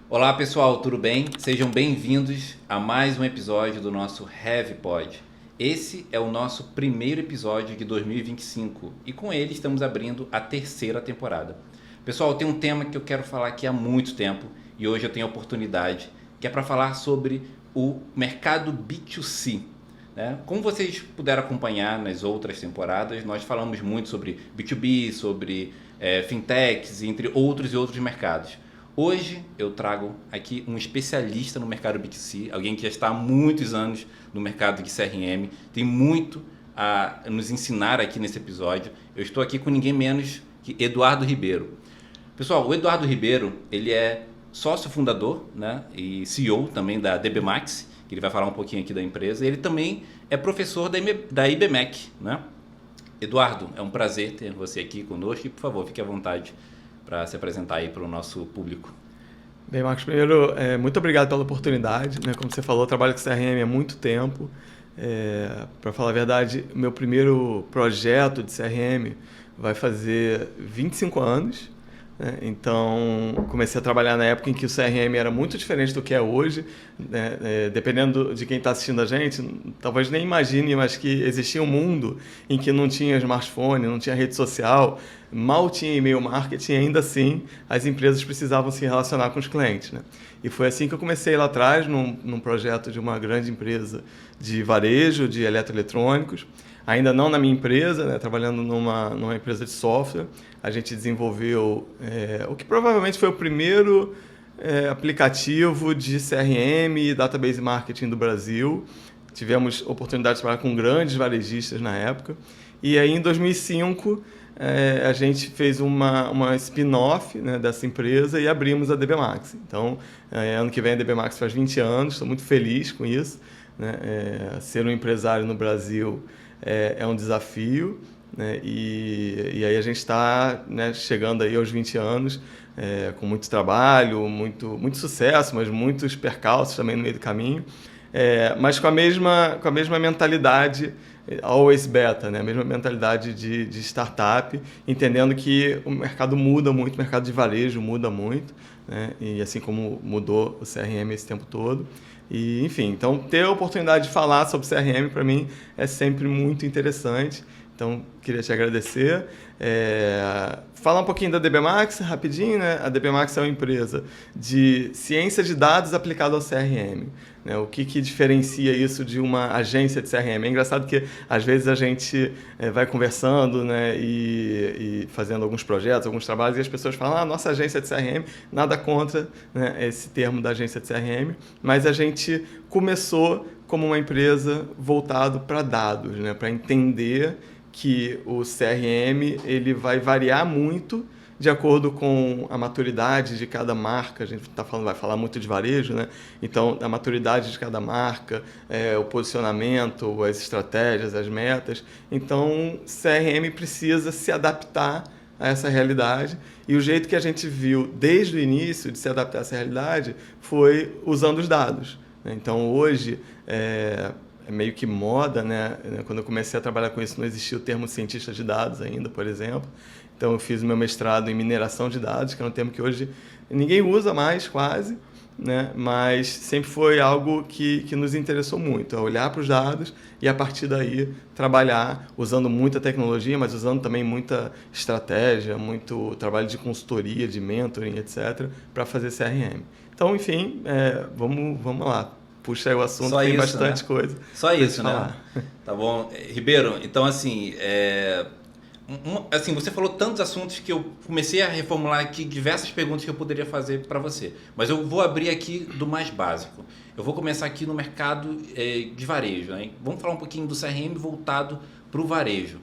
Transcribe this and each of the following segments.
Olá pessoal, tudo bem? Sejam bem-vindos a mais um episódio do nosso HeavyPod. Esse é o nosso primeiro episódio de 2025 e com ele estamos abrindo a terceira temporada. Pessoal, tem um tema que eu quero falar aqui há muito tempo e hoje eu tenho a oportunidade, que é para falar sobre o mercado B2C. Né? Como vocês puderam acompanhar nas outras temporadas, nós falamos muito sobre B2B, sobre fintechs, entre outros e outros mercados. Hoje eu trago aqui um especialista no mercado B2C, alguém que já está há muitos anos no mercado de CRM, tem muito a nos ensinar aqui nesse episódio. Eu estou aqui com ninguém menos que Eduardo Ribeiro. Pessoal, o Eduardo Ribeiro, ele é sócio fundador, né, e CEO também da DBMax, que ele vai falar um pouquinho aqui da empresa. Ele também é professor da IBMEC, né? Eduardo, é um prazer ter você aqui conosco e, por favor, fique à vontade para se apresentar aí para o nosso público. Bem, Marcos, primeiro, muito obrigado pela oportunidade. Né? Como você falou, eu trabalho com CRM há muito tempo. Para falar a verdade, meu primeiro projeto de CRM vai fazer 25 anos. Né? Então, comecei a trabalhar na época em que o CRM era muito diferente do que é hoje. Né? Dependendo de quem está assistindo a gente, talvez nem imagine, mas que existia um mundo em que não tinha smartphone, não tinha rede social, mal tinha e-mail marketing, e ainda assim as empresas precisavam se relacionar com os clientes. Né? E foi assim que eu comecei lá atrás, num projeto de uma grande empresa de varejo, de eletroeletrônicos. Ainda não na minha empresa, né, trabalhando numa empresa de software. A gente desenvolveu o que provavelmente foi o primeiro aplicativo de CRM e database marketing do Brasil. Tivemos oportunidade de trabalhar com grandes varejistas na época. E aí, em 2005, a gente fez uma spin-off, né, dessa empresa e abrimos a DBMax. Então, ano que vem a DBMax faz 20 anos, estou muito feliz com isso. Né? Ser um empresário no Brasil é um desafio, né? E aí a gente está, né, chegando aí aos 20 anos, com muito trabalho, muito sucesso, mas muitos percalços também no meio do caminho, mas com a mesma mentalidade always beta, né? A mesma mentalidade de startup, entendendo que o mercado muda muito, o mercado de varejo muda muito, né? E assim como mudou o CRM esse tempo todo. E, enfim, então ter a oportunidade de falar sobre CRM para mim é sempre muito interessante. Então, queria te agradecer. Falar um pouquinho da DBMax, rapidinho, né? A DBMax é uma empresa de ciência de dados aplicada ao CRM. Né? O que diferencia isso de uma agência de CRM? É engraçado que, às vezes, a gente vai conversando, né, e fazendo alguns projetos, alguns trabalhos, e as pessoas falam, nossa agência de CRM, nada contra, né, esse termo da agência de CRM, mas a gente começou como uma empresa voltado para dados, né, para entender que o CRM ele vai variar muito de acordo com a maturidade de cada marca. A gente vai falar muito de varejo, né? Então, a maturidade de cada marca, o posicionamento, as estratégias, as metas. Então, CRM precisa se adaptar a essa realidade. E o jeito que a gente viu desde o início de se adaptar a essa realidade foi usando os dados. Então, hoje, é meio que moda, né? Quando eu comecei a trabalhar com isso, não existia o termo cientista de dados ainda, por exemplo. Então, eu fiz o meu mestrado em mineração de dados, que é um termo que hoje ninguém usa mais, quase, né? Mas sempre foi algo que nos interessou muito, olhar para os dados e, a partir daí, trabalhar usando muita tecnologia, mas usando também muita estratégia, muito trabalho de consultoria, de mentoring, etc., para fazer CRM. Então, enfim, vamos lá. Puxa aí o assunto, Só tem isso, bastante né? coisa. Só isso, né? Tá bom. Ribeiro, então assim, assim, você falou tantos assuntos que eu comecei a reformular aqui diversas perguntas que eu poderia fazer para você. Mas eu vou abrir aqui do mais básico. Eu vou começar aqui no mercado de varejo, né? Vamos falar um pouquinho do CRM voltado para o varejo.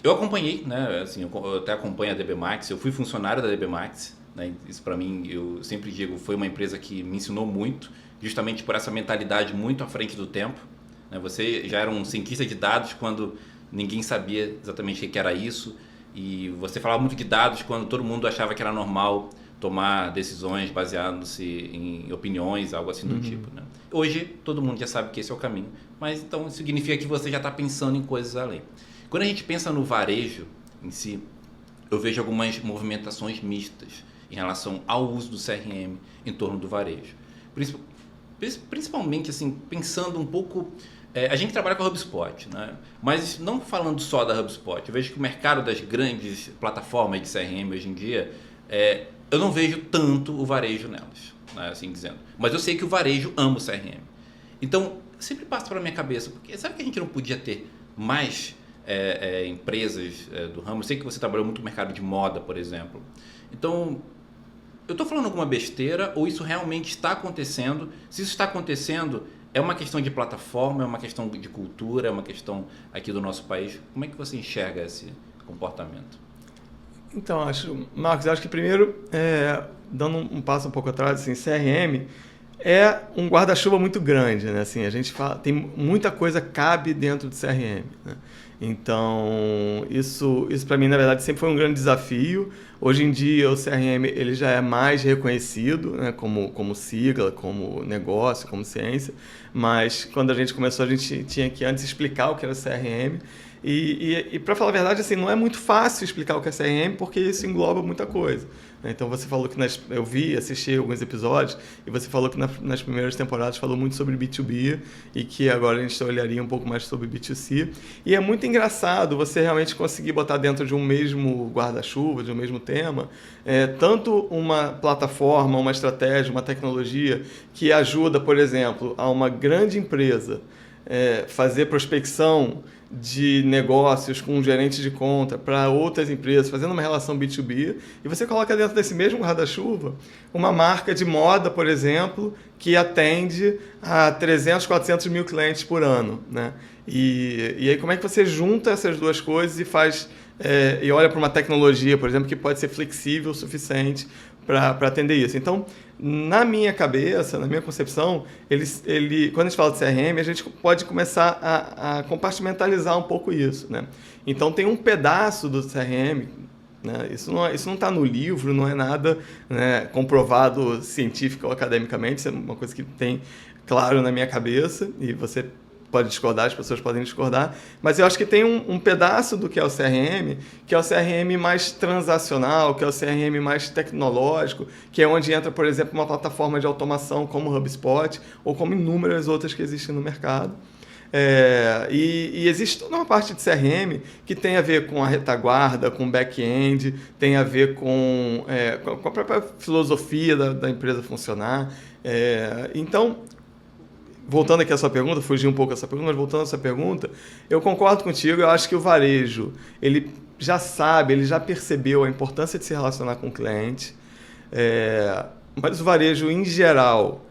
Eu acompanhei, né? Assim, eu até acompanho a DBMax, eu fui funcionário da DBMax, né? Isso para mim, eu sempre digo, foi uma empresa que me ensinou muito, justamente por essa mentalidade muito à frente do tempo. Né? Você já era um cientista de dados quando ninguém sabia exatamente o que era isso, e você falava muito de dados quando todo mundo achava que era normal tomar decisões baseando-se em opiniões, algo assim do tipo. Né? Hoje todo mundo já sabe que esse é o caminho, mas então isso significa que você já está pensando em coisas além. Quando a gente pensa no varejo em si, eu vejo algumas movimentações mistas em relação ao uso do CRM em torno do varejo. Principalmente, assim, pensando um pouco... a gente trabalha com a HubSpot, né? Mas não falando só da HubSpot. Eu vejo que o mercado das grandes plataformas de CRM hoje em dia, eu não vejo tanto o varejo nelas, né? Assim dizendo. Mas eu sei que o varejo ama o CRM. Então, sempre passa pela minha cabeça, porque sabe que a gente não podia ter mais empresas do ramo? Eu sei que você trabalhou muito no mercado de moda, por exemplo. Então, eu estou falando alguma besteira ou isso realmente está acontecendo? Se isso está acontecendo, é uma questão de plataforma, é uma questão de cultura, é uma questão aqui do nosso país? Como é que você enxerga esse comportamento? Então, Marcos, acho que primeiro, dando um passo um pouco atrás, assim, CRM é um guarda-chuva muito grande, né? Assim, a gente fala, tem muita coisa cabe dentro do CRM, né? Então, isso para mim, na verdade, sempre foi um grande desafio. Hoje em dia, o CRM ele já é mais reconhecido, né? Como sigla, como negócio, como ciência. Mas, quando a gente começou, a gente tinha que antes explicar o que era o CRM. E para falar a verdade, assim, não é muito fácil explicar o que é CRM, porque isso engloba muita coisa. Então, você falou que eu assisti alguns episódios, e você falou que nas primeiras temporadas falou muito sobre B2B, e que agora a gente olharia um pouco mais sobre B2C. E é muito engraçado você realmente conseguir botar dentro de um mesmo guarda-chuva, de um mesmo tema, tanto uma plataforma, uma estratégia, uma tecnologia que ajuda, por exemplo, a uma grande empresa fazer prospecção de negócios com um gerente de conta para outras empresas, fazendo uma relação B2B, e você coloca dentro desse mesmo guarda-chuva uma marca de moda, por exemplo, que atende a 300, 400 mil clientes por ano, né? E aí como é que você junta essas duas coisas e faz e olha para uma tecnologia, por exemplo, que pode ser flexível o suficiente para atender isso. Então, na minha cabeça, na minha concepção, quando a gente fala de CRM, a gente pode começar a compartimentalizar um pouco isso, né? Então, tem um pedaço do CRM, né? Isso não está no livro, não é nada, né, comprovado científico ou academicamente, isso é uma coisa que tem claro na minha cabeça, e você pode discordar, as pessoas podem discordar, mas eu acho que tem um pedaço do que é o CRM mais transacional, que é o CRM mais tecnológico, que é onde entra, por exemplo, uma plataforma de automação como o HubSpot, ou como inúmeras outras que existem no mercado. E existe toda uma parte de CRM que tem a ver com a retaguarda, com o back-end, tem a ver com a própria filosofia da empresa funcionar. Então, voltando aqui à sua pergunta, fugi um pouco dessa pergunta, mas voltando à sua pergunta, eu concordo contigo, eu acho que o varejo, ele já sabe, ele já percebeu a importância de se relacionar com o cliente, mas o varejo, em geral,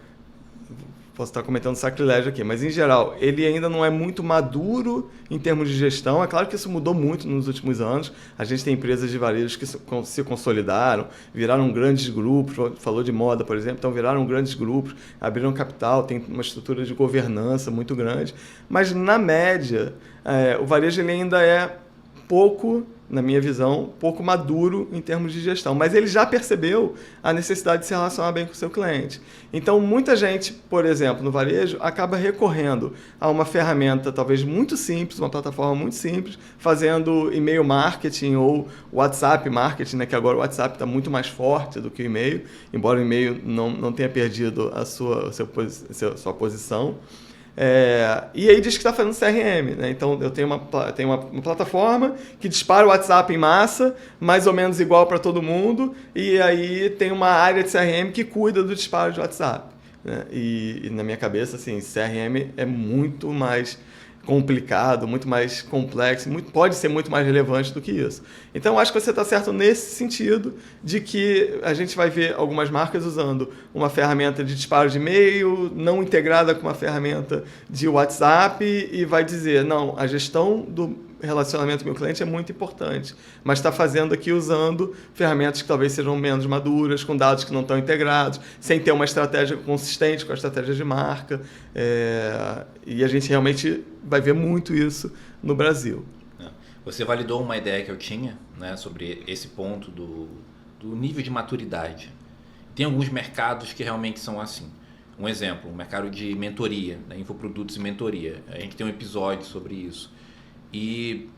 posso estar cometendo sacrilégio aqui, mas em geral, ele ainda não é muito maduro em termos de gestão. É claro que isso mudou muito nos últimos anos. A gente tem empresas de varejo que se consolidaram, viraram grandes grupos, falou de moda, por exemplo, então viraram grandes grupos, abriram capital, tem uma estrutura de governança muito grande. Mas, na média, o varejo ele ainda é pouco, na minha visão, pouco maduro em termos de gestão. Mas ele já percebeu a necessidade de se relacionar bem com o seu cliente. Então, muita gente, por exemplo, no varejo, acaba recorrendo a uma ferramenta talvez muito simples, uma plataforma muito simples, fazendo e-mail marketing ou WhatsApp marketing, né? Que agora o WhatsApp está muito mais forte do que o e-mail, embora o e-mail não tenha perdido a sua posição. E aí diz que está fazendo CRM, né? Então eu tenho uma plataforma que dispara o WhatsApp em massa, mais ou menos igual para todo mundo, e aí tem uma área de CRM que cuida do disparo de WhatsApp, né? E na minha cabeça, assim, CRM é muito mais complicado, muito mais complexo, pode ser muito mais relevante do que isso. Então, acho que você está certo nesse sentido de que a gente vai ver algumas marcas usando uma ferramenta de disparo de e-mail não integrada com uma ferramenta de WhatsApp e vai dizer, não, a gestão do relacionamento com o cliente é muito importante, mas está fazendo aqui usando ferramentas que talvez sejam menos maduras, com dados que não estão integrados, sem ter uma estratégia consistente com a estratégia de marca, e a gente realmente vai ver muito isso no Brasil. Você validou uma ideia que eu tinha, né, sobre esse ponto do nível de maturidade. Tem alguns mercados que realmente são assim. Um exemplo, o mercado de mentoria, né, infoprodutos e mentoria. A gente tem um episódio sobre isso. E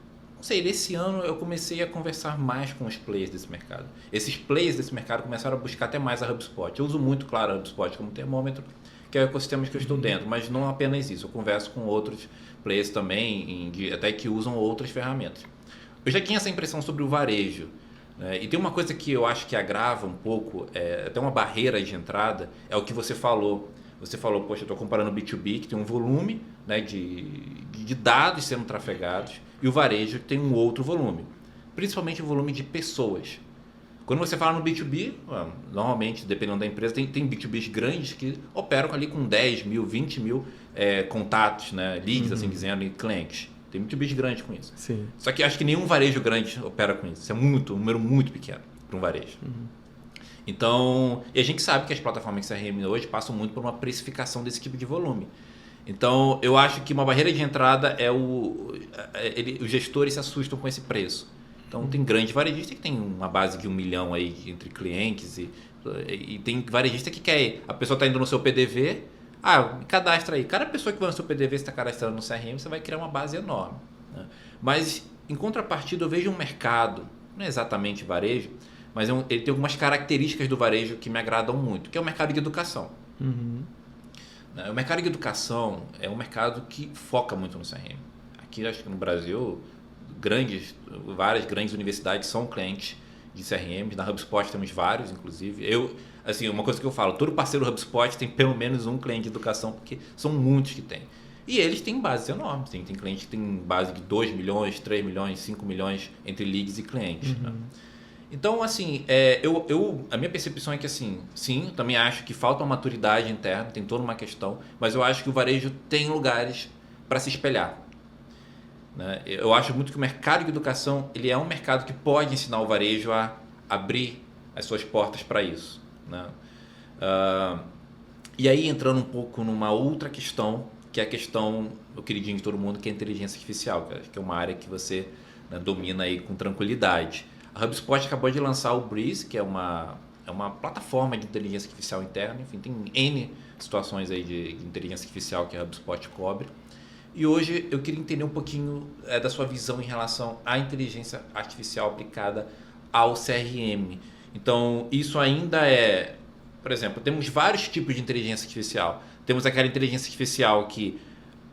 sei, nesse ano eu comecei a conversar mais com os players desse mercado. Esses players desse mercado começaram a buscar até mais a HubSpot. Eu uso muito, claro, a HubSpot como termômetro, que é o ecossistema que eu estou dentro, mas não apenas isso. Eu converso com outros players também, até que usam outras ferramentas. Eu já tinha essa impressão sobre o varejo, né? E tem uma coisa que eu acho que agrava um pouco, até uma barreira de entrada, é o que você falou. Você falou, poxa, eu estou comparando o B2B, que tem um volume, né, de dados sendo trafegados, e o varejo que tem um outro volume, principalmente o volume de pessoas. Quando você fala no B2B, normalmente, dependendo da empresa, tem B2Bs grandes que operam ali com 10 mil, 20 mil contatos, né, leads, assim dizendo, e clientes. Tem B2Bs grandes com isso. Sim. Só que acho que nenhum varejo grande opera com isso. Isso é um número muito pequeno para um varejo. Então, e a gente sabe que as plataformas de CRM hoje passam muito por uma precificação desse tipo de volume. Então, eu acho que uma barreira de entrada é os gestores se assustam com esse preço. Então, tem grande varejista que tem uma base de 1 milhão aí entre clientes e tem varejista que quer. A pessoa está indo no seu PDV, me cadastra aí. Cada pessoa que vai no seu PDV está cadastrando no CRM, você vai criar uma base enorme, né? Mas, em contrapartida, eu vejo um mercado, não é exatamente varejo, mas ele tem algumas características do varejo que me agradam muito, que é o mercado de educação. O mercado de educação é um mercado que foca muito no CRM. Aqui, acho que no Brasil, várias grandes universidades são clientes de CRM. Na HubSpot temos vários, inclusive. Uma coisa que eu falo, todo parceiro HubSpot tem pelo menos um cliente de educação, porque são muitos que tem. E eles têm bases enormes. Tem cliente que tem base de 2 milhões, 3 milhões, 5 milhões entre leads e clientes. Né? Então, assim, a minha percepção é que, assim, sim, eu também acho que falta uma maturidade interna, tem toda uma questão, mas eu acho que o varejo tem lugares para se espelhar. Né? Eu acho muito que o mercado de educação ele é um mercado que pode ensinar o varejo a abrir as suas portas para isso. Né? E aí, entrando um pouco numa outra questão, que é a questão, o queridinho de todo mundo, que é a inteligência artificial, que é uma área que você, né, domina aí com tranquilidade. A HubSpot acabou de lançar o Breeze, que é uma plataforma de inteligência artificial interna. Enfim, tem N situações aí de inteligência artificial que a HubSpot cobre. E hoje eu queria entender um pouquinho da sua visão em relação à inteligência artificial aplicada ao CRM. Então, isso ainda por exemplo, temos vários tipos de inteligência artificial. Temos aquela inteligência artificial que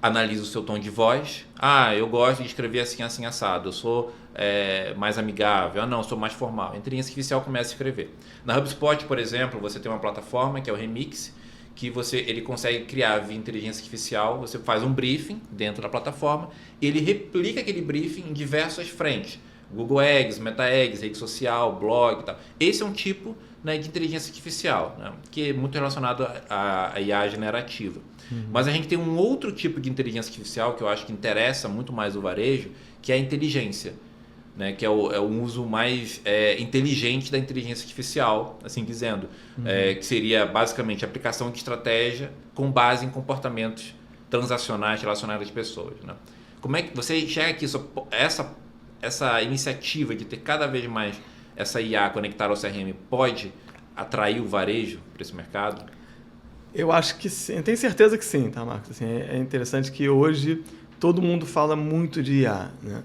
analisa o seu tom de voz. Eu gosto de escrever assim, assim, assado. Eu sou mais amigável. Não, eu sou mais formal. A inteligência artificial começa a escrever. Na HubSpot, por exemplo, você tem uma plataforma que é o Remix, que ele consegue criar via inteligência artificial. Você faz um briefing dentro da plataforma e ele replica aquele briefing em diversas frentes. Google Ads, Meta Ads, rede social, blog e tal. Esse é um tipo, né, de inteligência artificial, né, que é muito relacionado à IA generativa. Mas a gente tem um outro tipo de inteligência artificial que eu acho que interessa muito mais o varejo, que é a inteligência, né, que é o uso mais inteligente da inteligência artificial, assim dizendo, que seria basicamente aplicação de estratégia com base em comportamentos transacionais relacionados às pessoas. Né? Como é que você enxerga que essa iniciativa de ter cada vez mais essa IA conectada ao CRM pode atrair o varejo para esse mercado? Eu acho que sim, eu tenho certeza que sim, tá, Marcos? Assim, é interessante que hoje todo mundo fala muito de IA, né?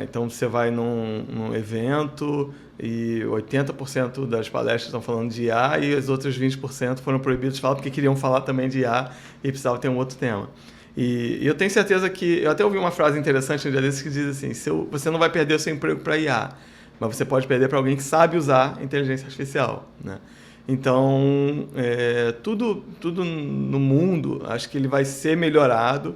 Então você vai num evento e 80% das palestras estão falando de IA e as outras 20% foram proibidos de falar porque queriam falar também de IA e precisavam ter um outro tema. E eu tenho certeza que... Eu até ouvi uma frase interessante um dia desses que diz assim, você não vai perder o seu emprego para IA, mas você pode perder para alguém que sabe usar inteligência artificial, né? Então, tudo no mundo, acho que ele vai ser melhorado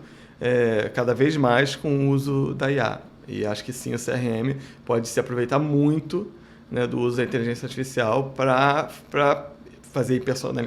cada vez mais com o uso da IA. E acho que sim, o CRM pode se aproveitar muito, né, do uso da inteligência artificial para fazer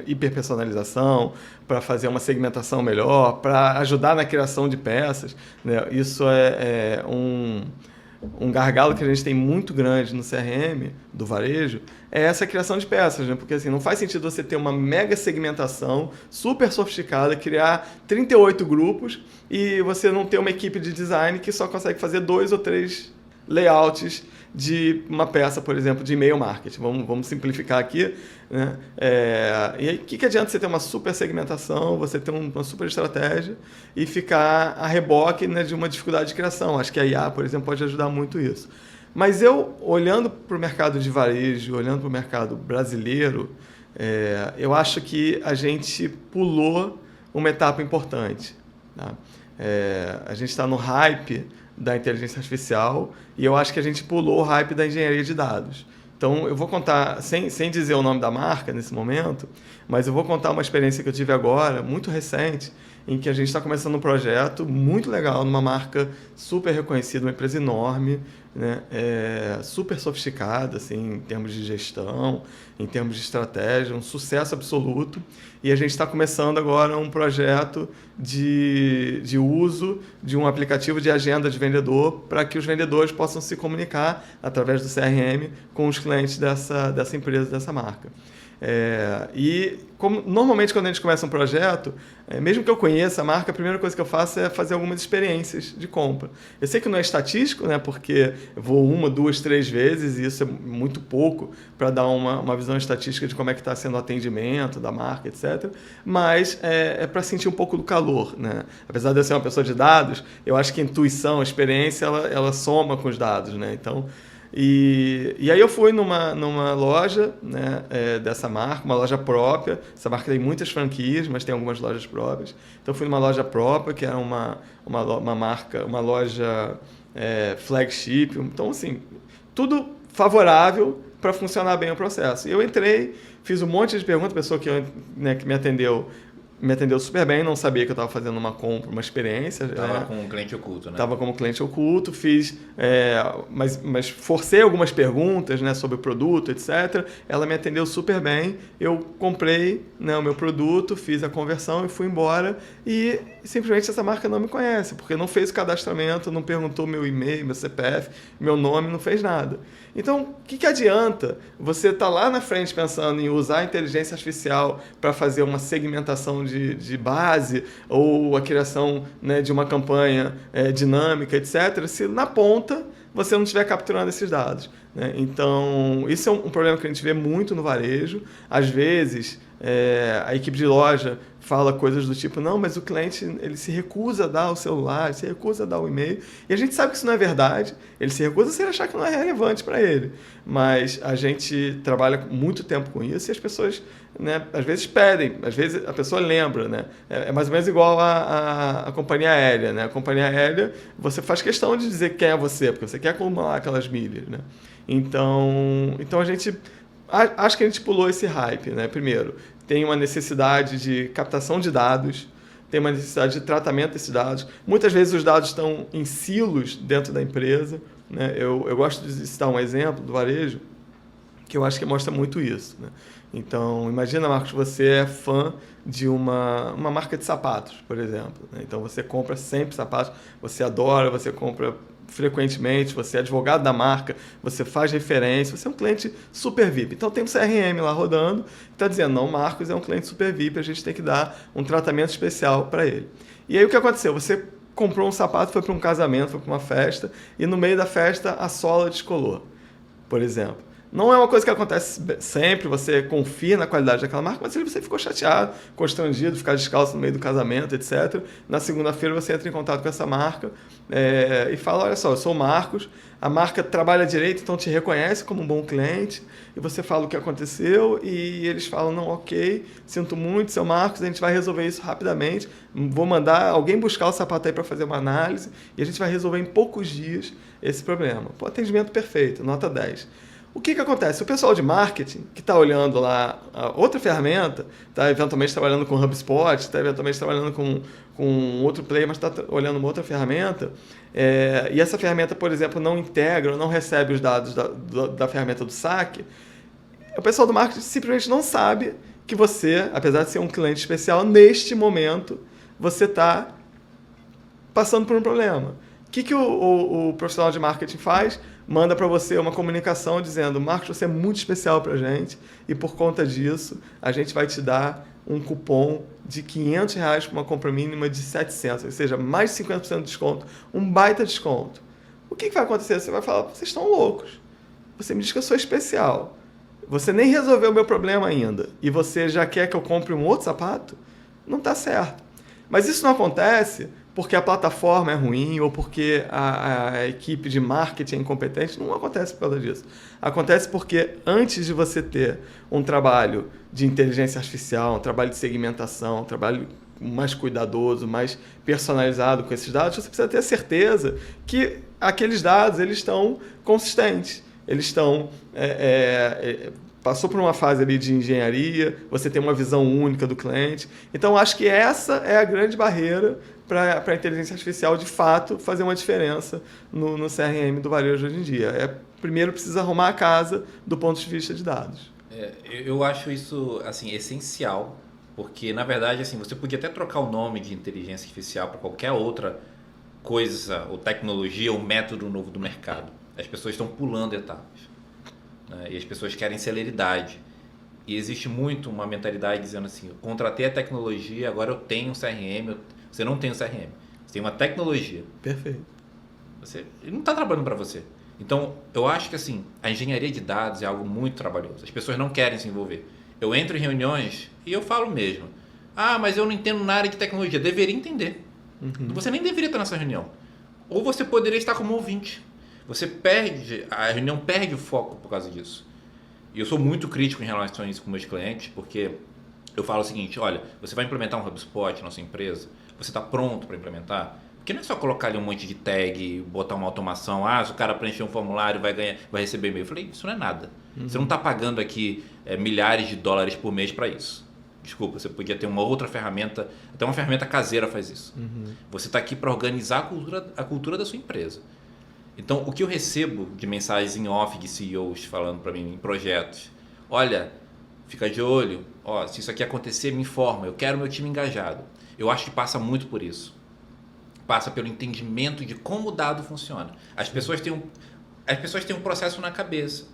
hiperpersonalização, para fazer uma segmentação melhor, para ajudar na criação de peças, né? Isso é um gargalo que a gente tem muito grande no CRM do varejo, é essa criação de peças, né? Porque assim, não faz sentido você ter uma mega segmentação super sofisticada, criar 38 grupos e você não ter uma equipe de design que só consegue fazer 2 ou 3 layouts de uma peça, por exemplo, de e-mail marketing. Vamos simplificar aqui, né? E aí, o que adianta você ter uma super segmentação, você ter uma super estratégia e ficar a reboque, né, de uma dificuldade de criação? Acho que a IA, por exemplo, pode ajudar muito isso. Mas eu, olhando para o mercado de varejo, olhando para o mercado brasileiro, eu acho que a gente pulou uma etapa importante. Tá? A gente está no hype da inteligência artificial e eu acho que a gente pulou o hype da engenharia de dados. Então, eu vou contar, sem dizer o nome da marca nesse momento, mas eu vou contar uma experiência que eu tive agora, muito recente, em que a gente está começando um projeto muito legal numa marca super reconhecida, uma empresa enorme, né? Super sofisticada assim, em termos de gestão, em termos de estratégia, um sucesso absoluto. E a gente está começando agora um projeto de uso de um aplicativo de agenda de vendedor para que os vendedores possam se comunicar através do CRM com os clientes dessa empresa, dessa marca. E normalmente quando a gente começa um projeto, mesmo que eu conheça a marca, a primeira coisa que eu faço é fazer algumas experiências de compra. Eu sei que não é estatístico, né, porque eu vou 1, 2, 3 vezes e isso é muito pouco para dar uma visão estatística de como é que está sendo o atendimento da marca, etc. Mas é para sentir um pouco do calor, né? Apesar de eu ser uma pessoa de dados, eu acho que a intuição, a experiência, ela soma com os dados, né? Então, e aí eu fui numa loja, né, dessa marca, uma loja própria. Essa marca tem muitas franquias, mas tem algumas lojas próprias. Então eu fui numa loja própria, que era uma marca, uma loja flagship. Então, assim, tudo favorável para funcionar bem o processo. E eu entrei, fiz um monte de perguntas, a pessoa que me atendeu super bem, não sabia que eu estava fazendo uma compra, uma experiência. Estava com um cliente oculto, né? Estava como cliente oculto, fiz, mas forcei algumas perguntas, né, sobre o produto, etc. Ela me atendeu super bem, eu comprei, né, o meu produto, fiz a conversão e fui embora. E simplesmente essa marca não me conhece, porque não fez o cadastramento, não perguntou meu e-mail, meu CPF, meu nome, não fez nada. Então, o que adianta você estar lá na frente pensando em usar a inteligência artificial para fazer uma segmentação de base ou a criação, né, de uma campanha dinâmica, etc., se na ponta você não estiver capturando esses dados, né? Então, isso é um problema que a gente vê muito no varejo. Às vezes, a equipe de loja fala coisas do tipo, não, mas o cliente ele se recusa a dar o celular, ele se recusa a dar o e-mail. E a gente sabe que isso não é verdade. Ele se recusa se ele achar que não é relevante para ele. Mas a gente trabalha muito tempo com isso e as pessoas, né, às vezes pedem, às vezes a pessoa lembra, né? É mais ou menos igual a companhia aérea, né? A companhia aérea, você faz questão de dizer quem é você, porque você quer acumular aquelas milhas, né? Então a gente... Acho que a gente pulou esse hype, né? Primeiro, tem uma necessidade de captação de dados, tem uma necessidade de tratamento desses dados. Muitas vezes os dados estão em silos dentro da empresa, né? Eu gosto de citar um exemplo do varejo que eu acho que mostra muito isso, né? Então, imagina, Marcos, você é fã de uma marca de sapatos, por exemplo, né? Então, você compra sempre sapatos, você adora, você compra frequentemente, você é advogado da marca, você faz referência, você é um cliente super VIP. Então tem um CRM lá rodando, que está dizendo, não, Marcos é um cliente super VIP, a gente tem que dar um tratamento especial para ele. E aí o que aconteceu? Você comprou um sapato, foi para um casamento, foi para uma festa, e no meio da festa a sola descolou, por exemplo. Não é uma coisa que acontece sempre, você confia na qualidade daquela marca, mas se você ficou chateado, constrangido, ficar descalço no meio do casamento, etc. Na segunda-feira você entra em contato com essa marca e fala, olha só, eu sou o Marcos, a marca trabalha direito, então te reconhece como um bom cliente, e você fala o que aconteceu, e eles falam, não, ok, sinto muito, seu Marcos, a gente vai resolver isso rapidamente, vou mandar alguém buscar o sapato aí para fazer uma análise, e a gente vai resolver em poucos dias esse problema. Pô, atendimento perfeito, nota 10. O que acontece? O pessoal de marketing, que está olhando lá outra ferramenta, está eventualmente trabalhando com HubSpot, está eventualmente trabalhando com outro player, mas está olhando uma outra ferramenta, e essa ferramenta, por exemplo, não integra, não recebe os dados da ferramenta do saque, o pessoal do marketing simplesmente não sabe que você, apesar de ser um cliente especial, neste momento, você está passando por um problema. O que o profissional de marketing faz? Manda para você uma comunicação dizendo, Marcos, você é muito especial para a gente e por conta disso a gente vai te dar um cupom de R$500 para uma compra mínima de 700, ou seja, mais de 50% de desconto, um baita desconto. O que vai acontecer? Você vai falar, vocês estão loucos. Você me diz que eu sou especial. Você nem resolveu o meu problema ainda. E você já quer que eu compre um outro sapato? Não está certo. Mas isso não acontece porque a plataforma é ruim ou porque a equipe de marketing é incompetente. Não acontece por causa disso. Acontece porque antes de você ter um trabalho de inteligência artificial, um trabalho de segmentação, um trabalho mais cuidadoso, mais personalizado com esses dados, você precisa ter certeza que aqueles dados eles estão consistentes. Eles estão... passou por uma fase ali de engenharia, você tem uma visão única do cliente. Então, acho que essa é a grande barreira para a inteligência artificial, de fato, fazer uma diferença no CRM do varejo hoje em dia. Primeiro, precisa arrumar a casa do ponto de vista de dados. Eu acho isso assim, essencial, porque, na verdade, assim, você podia até trocar o nome de inteligência artificial para qualquer outra coisa, ou tecnologia, ou método novo do mercado. As pessoas estão pulando etapas. E as pessoas querem celeridade. E existe muito uma mentalidade dizendo assim, eu contratei a tecnologia, agora eu tenho um CRM. Você não tem um CRM, você tem uma tecnologia. Perfeito. Ele não está trabalhando para você. Então, eu acho que assim, a engenharia de dados é algo muito trabalhoso. As pessoas não querem se envolver. Eu entro em reuniões e eu falo mesmo, mas eu não entendo nada de tecnologia. Deveria entender. Você nem deveria estar nessa reunião. Ou você poderia estar como ouvinte. A reunião perde o foco por causa disso. E eu sou muito crítico em relação a isso com meus clientes, porque eu falo o seguinte, olha, você vai implementar um HubSpot na sua empresa, você está pronto para implementar? Porque não é só colocar ali um monte de tag, botar uma automação, se o cara preencher um formulário vai receber e-mail. Eu falei, isso não é nada. Você não está pagando aqui milhares de dólares por mês para isso. Desculpa, você podia ter uma outra ferramenta, até uma ferramenta caseira faz isso. Você está aqui para organizar a cultura da sua empresa. Então, o que eu recebo de mensagens em off de CEOs falando para mim em projetos, olha, fica de olho, se isso aqui acontecer, me informa, eu quero meu time engajado. Eu acho que passa muito por isso. Passa pelo entendimento de como o dado funciona. As pessoas têm um processo na cabeça,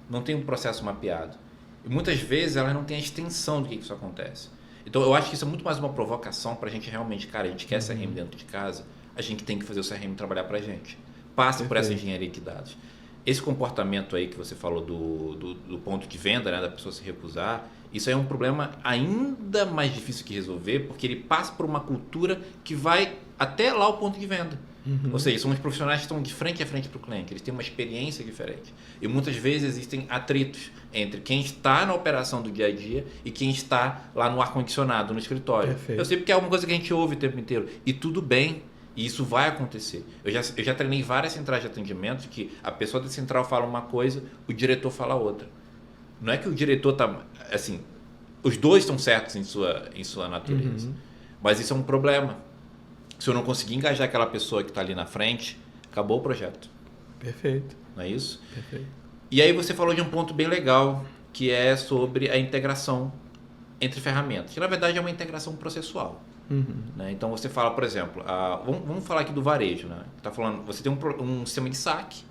não tem um processo mapeado. E muitas vezes elas não têm a extensão do que isso acontece. Então, eu acho que isso é muito mais uma provocação para a gente realmente, a gente quer CRM dentro de casa, a gente tem que fazer o CRM trabalhar para a gente. Passa por essa engenharia de dados. Esse comportamento aí que você falou do ponto de venda, né, da pessoa se recusar, isso aí é um problema ainda mais difícil de resolver, porque ele passa por uma cultura que vai até lá o ponto de venda. Ou seja, são os profissionais que estão de frente a frente para o cliente, eles têm uma experiência diferente. E muitas vezes existem atritos entre quem está na operação do dia a dia e quem está lá no ar-condicionado, no escritório. Perfeito. Eu sei porque é uma coisa que a gente ouve o tempo inteiro. E tudo bem. E isso vai acontecer. Eu já treinei várias centrais de atendimento que a pessoa da central fala uma coisa, o diretor fala outra. Não é que o diretor está... Assim, os dois estão certos em sua natureza. Mas isso é um problema. Se eu não conseguir engajar aquela pessoa que está ali na frente, acabou o projeto. Perfeito. Não é isso? Perfeito. E aí você falou de um ponto bem legal, que é sobre a integração entre ferramentas. Que na verdade é uma integração processual. Né? Então você fala, por exemplo, vamos falar aqui do varejo, né? Tá falando, você tem um sistema de saque,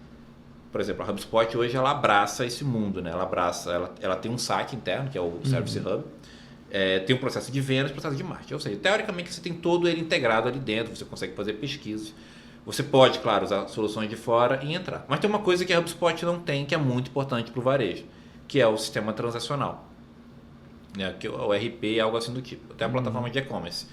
por exemplo, a HubSpot hoje ela abraça esse mundo, né? Ela tem um saque interno que é o Service Hub, tem um processo de vendas, processo de marketing, ou seja, teoricamente você tem todo ele integrado ali dentro, você consegue fazer pesquisas, você pode, claro, usar soluções de fora e entrar, mas tem uma coisa que a HubSpot não tem, que é muito importante para o varejo, que é o sistema transacional, né? Que o RP é algo assim do tipo, até a plataforma de e-commerce.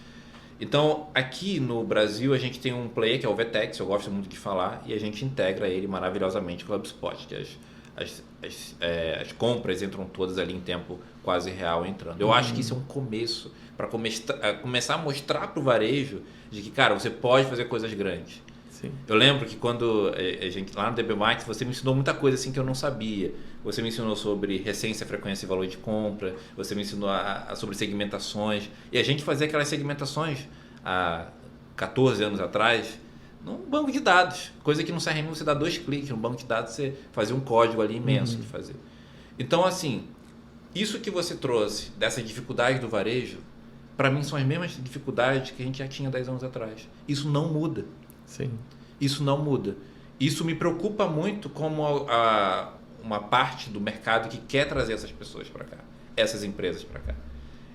Então, aqui no Brasil, a gente tem um player que é o Vtex, eu gosto muito de falar, e a gente integra ele maravilhosamente com o HubSpot, que as compras entram todas ali em tempo quase real entrando. Eu acho que isso é um começo para começar a mostrar para o varejo de que, cara, você pode fazer coisas grandes. Sim. Eu lembro que quando a gente, lá no DB Max, você me ensinou muita coisa assim que eu não sabia. Você me ensinou sobre recência, frequência e valor de compra. Você me ensinou sobre segmentações. E a gente fazia aquelas segmentações há 14 anos atrás num banco de dados. Coisa que no CRM você dá 2 cliques. No banco de dados você fazia um código ali imenso de fazer. Então, assim, isso que você trouxe, dessa dificuldade do varejo, para mim são as mesmas dificuldades que a gente já tinha 10 anos atrás. Isso não muda. Sim. Isso não muda. Isso me preocupa muito como uma parte do mercado que quer trazer essas pessoas para cá, essas empresas para cá.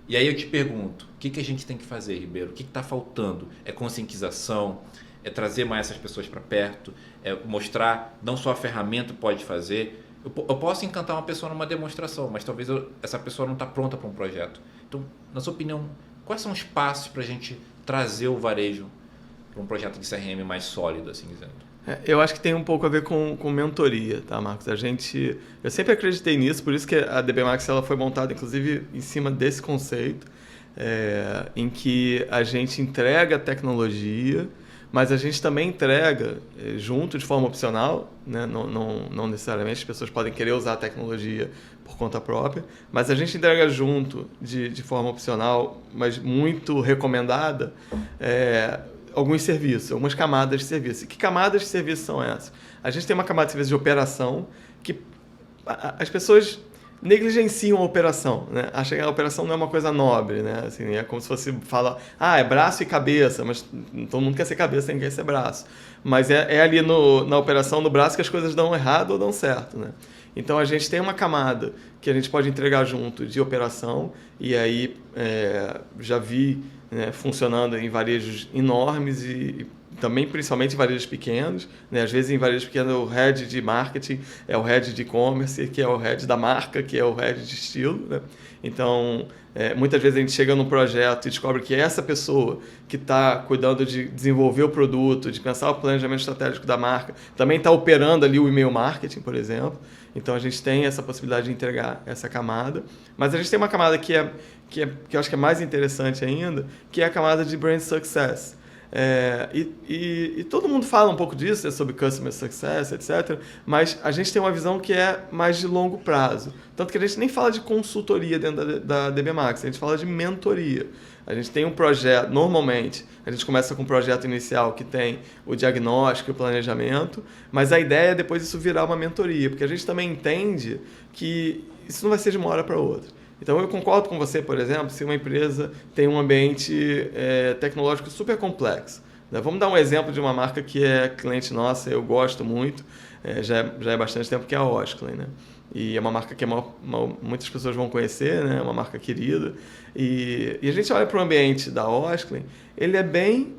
E aí eu te pergunto, o que a gente tem que fazer, Ribeiro? O que está faltando? É conscientização? é trazer mais essas pessoas para perto, é mostrar não só a ferramenta pode fazer. Eu posso encantar uma pessoa numa demonstração, mas talvez essa pessoa não está pronta para um projeto. Então, na sua opinião, quais são os passos para a gente trazer o varejo para um projeto de CRM mais sólido, assim dizendo? Eu acho que tem um pouco a ver com mentoria, tá, Marcos? Eu sempre acreditei nisso, por isso que a DB Max ela foi montada, inclusive, em cima desse conceito, em que a gente entrega tecnologia, mas a gente também entrega junto de forma opcional, né? Não necessariamente as pessoas podem querer usar a tecnologia por conta própria, mas a gente entrega junto de forma opcional, mas muito recomendada, alguns serviços, algumas camadas de serviço. E que camadas de serviço são essas? A gente tem uma camada de serviço de operação que as pessoas negligenciam a operação, né? Acham que a operação não é uma coisa nobre, né? Assim, é como se você fala, é braço e cabeça, mas todo mundo quer ser cabeça, ninguém quer ser braço. Mas é ali na operação, no braço, que as coisas dão errado ou dão certo, né? Então a gente tem uma camada que a gente pode entregar junto de operação, e aí já vi, né, funcionando em varejos enormes e também principalmente em varejos pequenos, né? Às vezes em varejos pequenos o head de marketing é o head de e-commerce, que é o head da marca, que é o head de estilo, né? Então, muitas vezes a gente chega num projeto e descobre que essa pessoa que está cuidando de desenvolver o produto, de pensar o planejamento estratégico da marca, também está operando ali o e-mail marketing, por exemplo. Então, a gente tem essa possibilidade de entregar essa camada. Mas a gente tem uma camada que eu acho que é mais interessante ainda, que é a camada de brand success. E todo mundo fala um pouco disso, sobre customer success, etc. Mas a gente tem uma visão que é mais de longo prazo. Tanto que a gente nem fala de consultoria dentro da DB Max, a gente fala de mentoria. A gente tem um projeto, normalmente, a gente começa com um projeto inicial que tem o diagnóstico e o planejamento, mas a ideia é depois isso virar uma mentoria, porque a gente também entende que isso não vai ser de uma hora para outra. Então, eu concordo com você, por exemplo, se uma empresa tem um ambiente tecnológico super complexo. Né? Vamos dar um exemplo de uma marca que é cliente nossa, eu gosto muito, já é bastante tempo, que é a Osklen, né? E é uma marca que muitas pessoas vão conhecer, né? É uma marca querida. E a gente olha para o ambiente da Osklen, ele é bem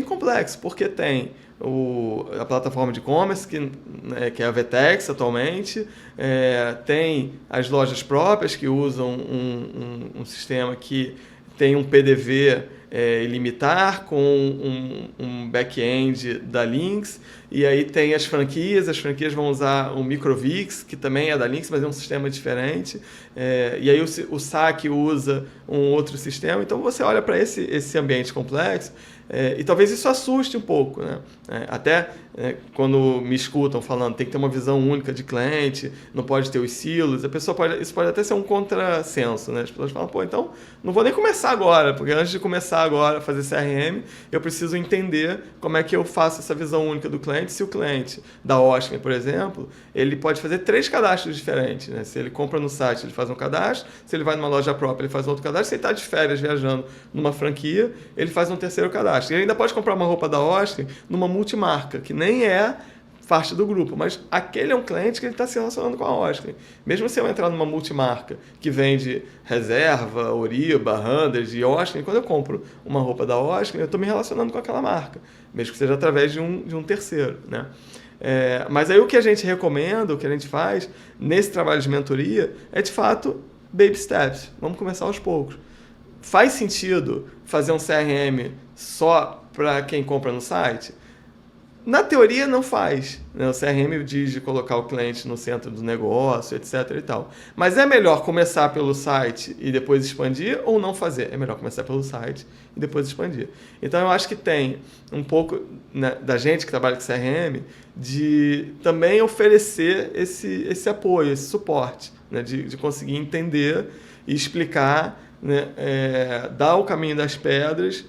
complexo, porque tem a plataforma de e-commerce, que é a Vetex atualmente, tem as lojas próprias que usam um sistema que tem um PDV ilimitar com um back-end da Lynx, e aí tem as franquias vão usar o Microvix, que também é da Lynx, mas é um sistema diferente, e aí o SAC usa um outro sistema. Então você olha para esse ambiente complexo, e talvez isso assuste um pouco, né? Até quando me escutam falando tem que ter uma visão única de cliente, não pode ter os silos, isso pode até ser um contrassenso, né? As pessoas falam, então não vou nem começar agora, porque antes de começar agora a fazer CRM, eu preciso entender como é que eu faço essa visão única do cliente. Se o cliente da Osklen, por exemplo, ele pode fazer 3 cadastros diferentes, né? Se ele compra no site, ele faz um cadastro, se ele vai numa loja própria, ele faz outro cadastro, se ele está de férias viajando numa franquia, ele faz um terceiro cadastro. E ele ainda pode comprar uma roupa da Osklen numa multimarca, que nem é parte do grupo, mas aquele é um cliente que ele está se relacionando com a Osklen. Mesmo se eu entrar numa multimarca que vende Reserva, Oriba, Hundred e Osklen, quando eu compro uma roupa da Osklen, eu estou me relacionando com aquela marca, mesmo que seja através de um terceiro, né? Mas aí o que a gente recomenda, o que a gente faz nesse trabalho de mentoria é, de fato, baby steps. Vamos começar aos poucos. Faz sentido fazer um CRM só para quem compra no site? Na teoria não faz, né? O CRM diz de colocar o cliente no centro do negócio, etc. e tal. Mas é melhor começar pelo site e depois expandir, ou não fazer? É melhor começar pelo site e depois expandir. Então eu acho que tem um pouco, né, da gente que trabalha com CRM de também oferecer esse apoio, esse suporte, né? De conseguir entender e explicar, né? Dar o caminho das pedras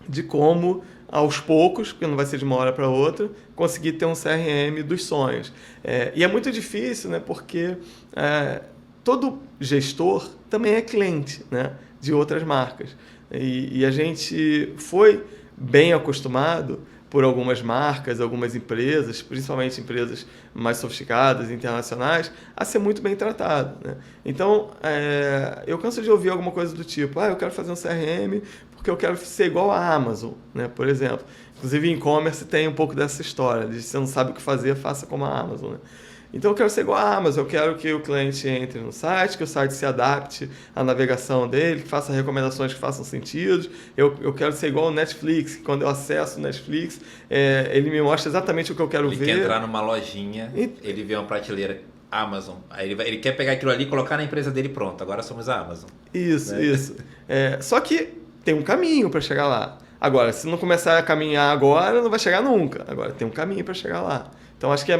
de como, aos poucos, porque não vai ser de uma hora para outra, conseguir ter um CRM dos sonhos. E é muito difícil, né, porque todo gestor também é cliente, né, de outras marcas. E a gente foi bem acostumado por algumas marcas, algumas empresas, principalmente empresas mais sofisticadas, internacionais, a ser muito bem tratado, né? Então, eu canso de ouvir alguma coisa do tipo, eu quero fazer um CRM porque eu quero ser igual à Amazon, né? Por exemplo. Inclusive, em e-commerce tem um pouco dessa história, de você não sabe o que fazer, faça como a Amazon, né? Então eu quero ser igual a Amazon, eu quero que o cliente entre no site, que o site se adapte à navegação dele, que faça recomendações que façam sentido. Eu quero ser igual ao Netflix, que quando eu acesso o Netflix, ele me mostra exatamente o que eu quero ver. Ele quer entrar numa lojinha, ele vê uma prateleira Amazon, aí ele quer pegar aquilo ali e colocar na empresa dele, pronto, agora somos a Amazon. Isso, né? isso. Só que tem um caminho para chegar lá. Agora, se não começar a caminhar agora, não vai chegar nunca. Agora, tem um caminho para chegar lá. Então, acho que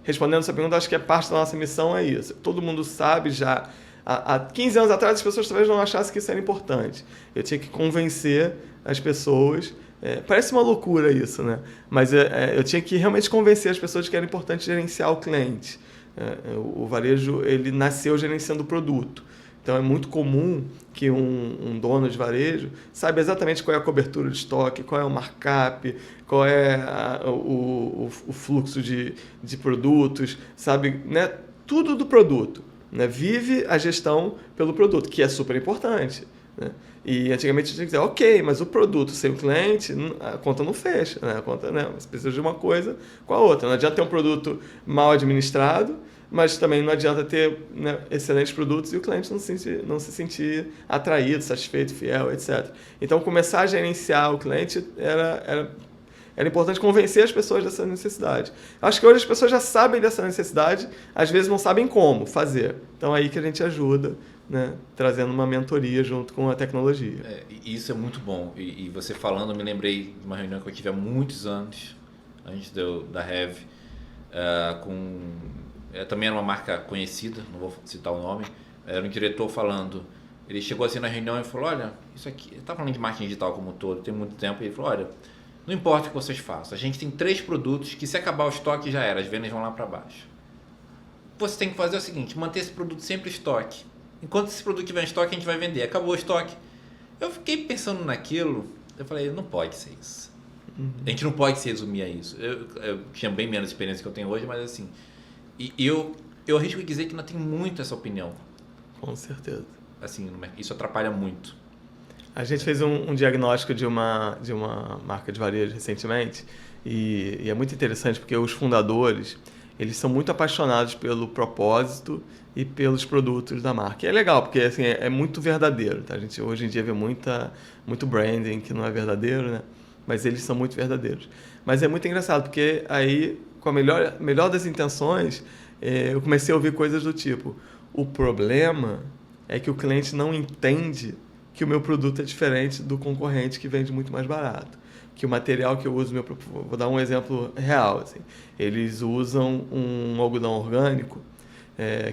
respondendo a sua pergunta, acho que parte da nossa missão é isso. Todo mundo sabe já. Há 15 anos atrás, as pessoas talvez não achassem que isso era importante. Eu tinha que convencer as pessoas. Parece uma loucura isso, né? Mas eu tinha que realmente convencer as pessoas de que era importante gerenciar o cliente. O varejo, ele nasceu gerenciando o produto. Então, é muito comum que um dono de varejo saiba exatamente qual é a cobertura de estoque, qual é o markup, qual é o fluxo de produtos, sabe, né? Tudo do produto. Né? Vive a gestão pelo produto, que é super importante. Né? E antigamente a gente tinha que dizer, ok, mas o produto sem o cliente, a conta não fecha. Né? A conta, né? Você precisa de uma coisa com a outra. Não adianta ter um produto mal administrado, mas também não adianta ter, né, excelentes produtos e o cliente não se sentir atraído, satisfeito, fiel, etc. Então, começar a gerenciar o cliente era importante convencer as pessoas dessa necessidade. Acho que hoje as pessoas já sabem dessa necessidade, às vezes não sabem como fazer. Então, é aí que a gente ajuda, né, trazendo uma mentoria junto com a tecnologia. Isso é muito bom. E você falando, eu me lembrei de uma reunião que eu tive há muitos anos, antes da Hev, também era uma marca conhecida, não vou citar o nome, era um diretor falando, ele chegou assim na reunião e falou, olha, isso aqui, ele estava falando de marketing digital como um todo, tem muito tempo, e ele falou, olha, não importa o que vocês façam, a gente tem 3 produtos que se acabar o estoque já era, as vendas vão lá para baixo. Você tem que fazer o seguinte, manter esse produto sempre em estoque, enquanto esse produto tiver em estoque a gente vai vender, acabou o estoque. Eu fiquei pensando naquilo, eu falei, não pode ser isso. A gente não pode se resumir a isso. Eu tinha bem menos experiência que eu tenho hoje, mas assim... E eu arrisco a dizer que não tem muito essa opinião. Com certeza. Assim, isso atrapalha muito. A gente fez um diagnóstico de uma marca de varejo recentemente e é muito interessante porque os fundadores, eles são muito apaixonados pelo propósito e pelos produtos da marca. E é legal, porque assim, é muito verdadeiro. Tá? A gente hoje em dia vê muito branding que não é verdadeiro, né? Mas eles são muito verdadeiros. Mas é muito engraçado, porque aí, com a melhor das intenções, eu comecei a ouvir coisas do tipo, o problema é que o cliente não entende que o meu produto é diferente do concorrente que vende muito mais barato. Que o material que eu uso, vou dar um exemplo real, assim, eles usam um algodão orgânico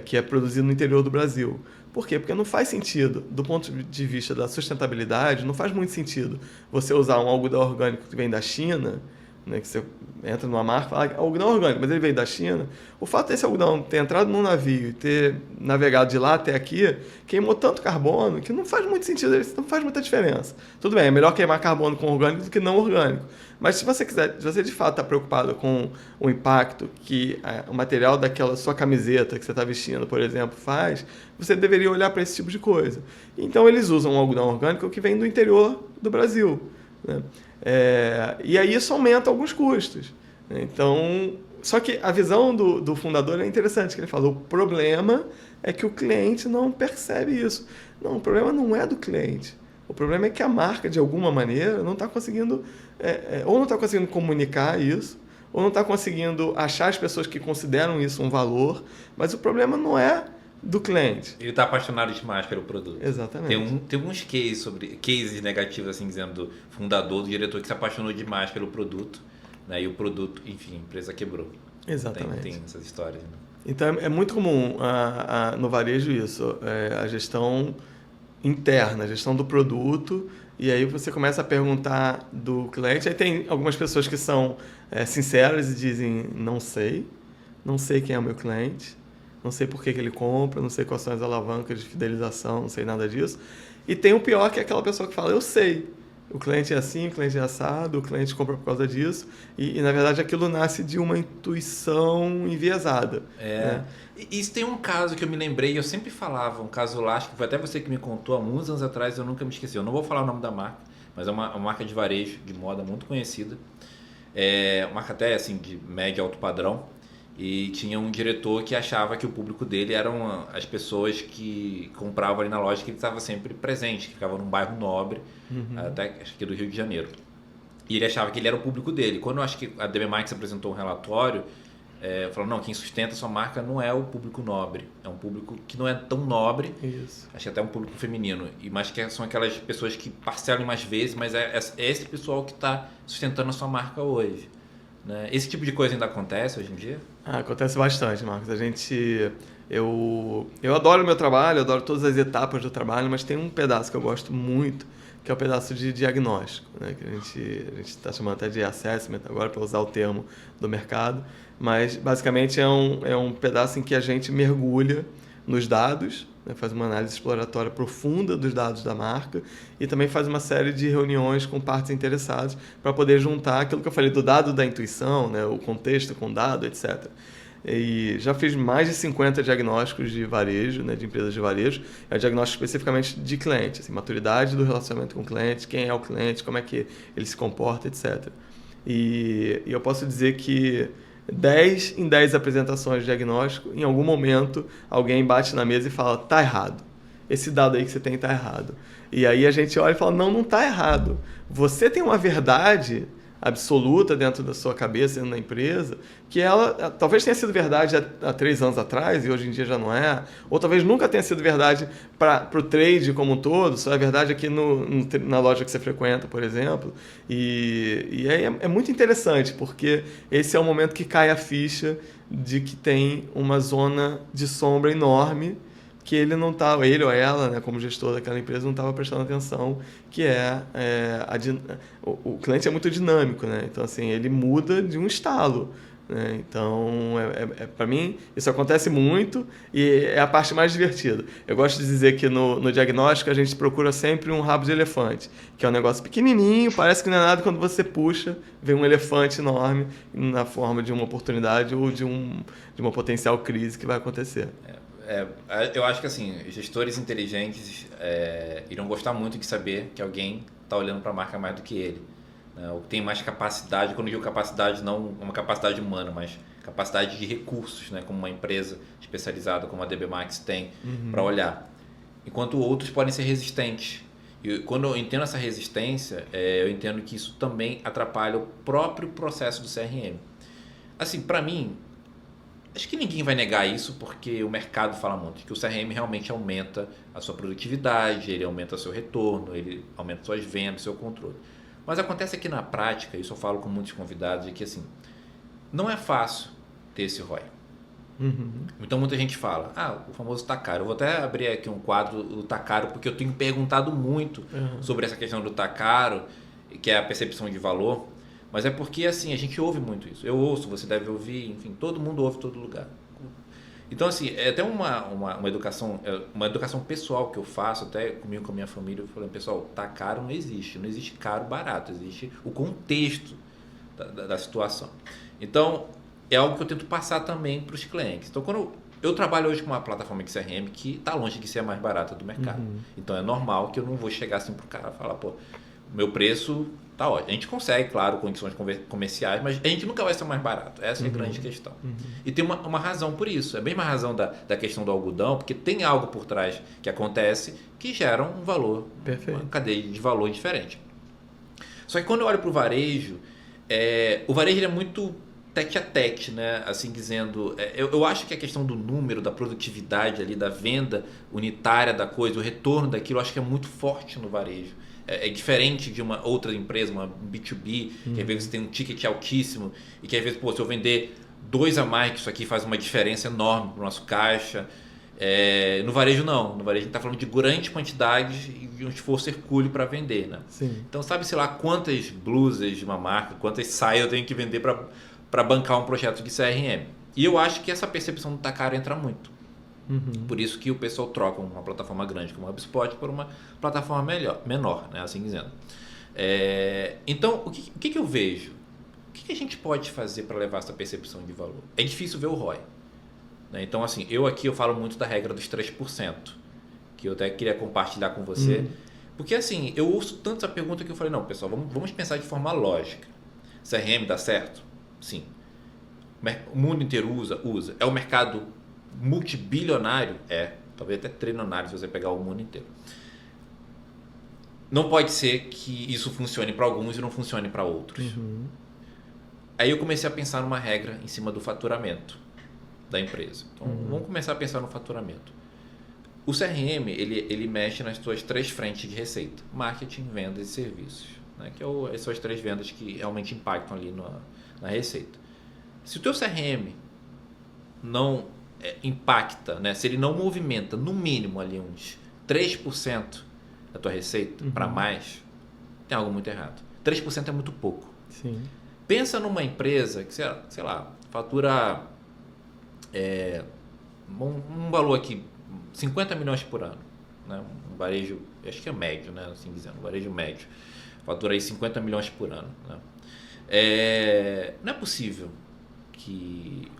que é produzido no interior do Brasil. Por quê? Porque não faz sentido, do ponto de vista da sustentabilidade, não faz muito sentido você usar um algodão orgânico que vem da China, né, que você entra numa marca e fala, algodão orgânico, mas ele veio da China. O fato desse algodão ter entrado num navio e ter navegado de lá até aqui, queimou tanto carbono que não faz muito sentido, não faz muita diferença. Tudo bem, é melhor queimar carbono com orgânico do que não orgânico. Mas se você de fato está preocupado com o impacto que o material daquela sua camiseta que você está vestindo, por exemplo, faz, você deveria olhar para esse tipo de coisa. Então eles usam um algodão orgânico que vem do interior do Brasil, né? E aí isso aumenta alguns custos. Então, só que a visão do fundador é interessante, que ele falou, o problema é que o cliente não percebe isso. Não, o problema não é do cliente. O problema é que a marca, de alguma maneira, não está conseguindo, ou não está conseguindo comunicar isso, ou não está conseguindo achar as pessoas que consideram isso um valor, mas o problema não é do cliente. Ele está apaixonado demais pelo produto. Exatamente. Tem alguns cases negativos, assim, dizendo, do fundador, do diretor que se apaixonou demais pelo produto, né? E o produto, enfim, a empresa quebrou. Exatamente. Tem essas histórias, né? Então é muito comum no varejo isso, a gestão interna, a gestão do produto, e aí você começa a perguntar do cliente, aí tem algumas pessoas que são sinceras e dizem, não sei quem é o meu cliente, não sei por que ele compra, não sei quais são as alavancas de fidelização, não sei nada disso. E tem o pior, que é aquela pessoa que fala, eu sei, o cliente é assim, o cliente é assado, o cliente compra por causa disso, e na verdade aquilo nasce de uma intuição enviesada. Né? Isso tem um caso que eu me lembrei, eu sempre falava, um caso lá, acho que foi até você que me contou há muitos anos atrás, eu nunca me esqueci. Eu não vou falar o nome da marca, mas é uma marca de varejo, de moda muito conhecida. É uma marca até assim, de médio e alto padrão. E tinha um diretor que achava que o público dele eram as pessoas que compravam ali na loja, que ele estava sempre presente, que ficava num bairro nobre, até acho que do Rio de Janeiro. E ele achava que ele era o público dele. Quando eu acho que a DB Max apresentou um relatório, falou, não, quem sustenta a sua marca não é o público nobre, é um público que não é tão nobre, Isso. acho que até um público feminino, mas que são aquelas pessoas que parcelam mais vezes, mas é esse pessoal que está sustentando a sua marca hoje. Né? Esse tipo de coisa ainda acontece hoje em dia? Acontece bastante, Marcos. Eu adoro o meu trabalho, eu adoro todas as etapas do trabalho, mas tem um pedaço que eu gosto muito, que é o pedaço de diagnóstico, né? Que a gente está chamando até de assessment agora, para usar o termo do mercado, mas basicamente é um pedaço em que a gente mergulha nos dados, né? Faz uma análise exploratória profunda dos dados da marca e também faz uma série de reuniões com partes interessadas para poder juntar aquilo que eu falei do dado da intuição, né? O contexto com o dado, etc. E já fiz mais de 50 diagnósticos de varejo, né, de empresas de varejo, diagnóstico especificamente de cliente, assim, maturidade do relacionamento com o cliente, quem é o cliente, como é que ele se comporta, etc. E eu posso dizer que 10 em 10 apresentações de diagnóstico, em algum momento alguém bate na mesa e fala, tá errado, esse dado aí que você tem tá errado. E aí a gente olha e fala, não tá errado. Você tem uma verdade absoluta dentro da sua cabeça, dentro da empresa, que ela talvez tenha sido verdade há 3 anos atrás e hoje em dia já não é, ou talvez nunca tenha sido verdade para o trade como um todo, só é verdade aqui na loja que você frequenta, por exemplo. E aí é muito interessante, porque esse é o momento que cai a ficha de que tem uma zona de sombra enorme que ele não estava, ele ou ela, né, como gestor daquela empresa, não estava prestando atenção, que o cliente é muito dinâmico, né? Então, assim, ele muda de um estalo, né? Então, para mim, isso acontece muito e é a parte mais divertida. Eu gosto de dizer que no diagnóstico a gente procura sempre um rabo de elefante, que é um negócio pequenininho, parece que não é nada, quando você puxa, vem um elefante enorme na forma de uma oportunidade ou de uma potencial crise que vai acontecer. Eu acho que assim, gestores inteligentes irão gostar muito de saber que alguém está olhando para a marca mais do que ele, né? Ou tem mais capacidade, quando eu digo capacidade, não uma capacidade humana, mas capacidade de recursos, né? Como uma empresa especializada como a DB Max tem para olhar. Enquanto outros podem ser resistentes. E quando eu entendo essa resistência, eu entendo que isso também atrapalha o próprio processo do CRM. Assim, para mim, acho que ninguém vai negar isso, porque o mercado fala muito que o CRM realmente aumenta a sua produtividade, ele aumenta o seu retorno, ele aumenta suas vendas, seu controle. Mas acontece aqui na prática, isso eu falo com muitos convidados, é que assim, não é fácil ter esse ROI. Então muita gente fala, o famoso tá caro. Eu vou até abrir aqui um quadro do tá caro, porque eu tenho perguntado muito sobre essa questão do tá caro, que é a percepção de valor. Mas é porque, assim, a gente ouve muito isso. Eu ouço, você deve ouvir, enfim, todo mundo ouve em todo lugar. Então, assim, é até uma educação pessoal que eu faço, até comigo, com a minha família, eu falando, pessoal, tá caro não existe caro barato, existe o contexto da situação. Então, é algo que eu tento passar também para os clientes. Então, quando eu trabalho hoje com uma plataforma de CRM que está longe de ser a mais barata do mercado. Então, é normal que eu não vou chegar assim pro cara e falar, pô, meu preço tá ótimo. A gente consegue, claro, condições comerciais, mas a gente nunca vai ser mais barato. Essa é a grande questão. E tem uma razão por isso. É a mesma razão da questão do algodão, porque tem algo por trás que acontece que gera um valor, uma cadeia de valor diferente. Só que quando eu olho para o varejo ele é muito tete a tete, né? Assim dizendo, eu acho que a questão do número, da produtividade ali, da venda unitária da coisa, o retorno daquilo, eu acho que é muito forte no varejo. É diferente de uma outra empresa, uma B2B, que às vezes você tem um ticket altíssimo e que às vezes, se eu vender 2 a mais, que isso aqui faz uma diferença enorme para o nosso caixa. No varejo não, no varejo a gente está falando de grandes quantidades e de um esforço hercúleo para vender, né? Sim. Então sabe, sei lá, quantas blusas de uma marca, quantas saias eu tenho que vender para bancar um projeto de CRM. E eu acho que essa percepção do tá caro entra muito. Por isso que o pessoal troca uma plataforma grande como o HubSpot por uma plataforma menor, né? Assim dizendo. Então, o que eu vejo? O que a gente pode fazer para levar essa percepção de valor? É difícil ver o ROI. Né? Então, assim, eu falo muito da regra dos 3%, que eu até queria compartilhar com você. Porque, assim, eu ouço tanto essa pergunta que eu falei, não, pessoal, vamos pensar de forma lógica. CRM dá certo? Sim. O mundo inteiro usa? Usa. É um mercado multibilionário? Talvez até trilionário se você pegar o mundo inteiro. Não pode ser que isso funcione para alguns e não funcione para outros. Aí eu comecei a pensar numa regra em cima do faturamento da empresa. Então, vamos começar a pensar no faturamento. O CRM, ele mexe nas suas 3 frentes de receita. Marketing, vendas e serviços. Né? Que são as 3 vendas que realmente impactam ali na receita. Se o teu CRM não impacta, né? Se ele não movimenta no mínimo ali uns 3% da tua receita para mais, tem algo muito errado. 3% é muito pouco. Sim. Pensa numa empresa que, sei lá, fatura um valor aqui, 50 milhões por ano. Né? Um varejo, acho que é médio, né? Assim dizendo, um varejo médio. Fatura aí 50 milhões por ano. Né? Não é possível que...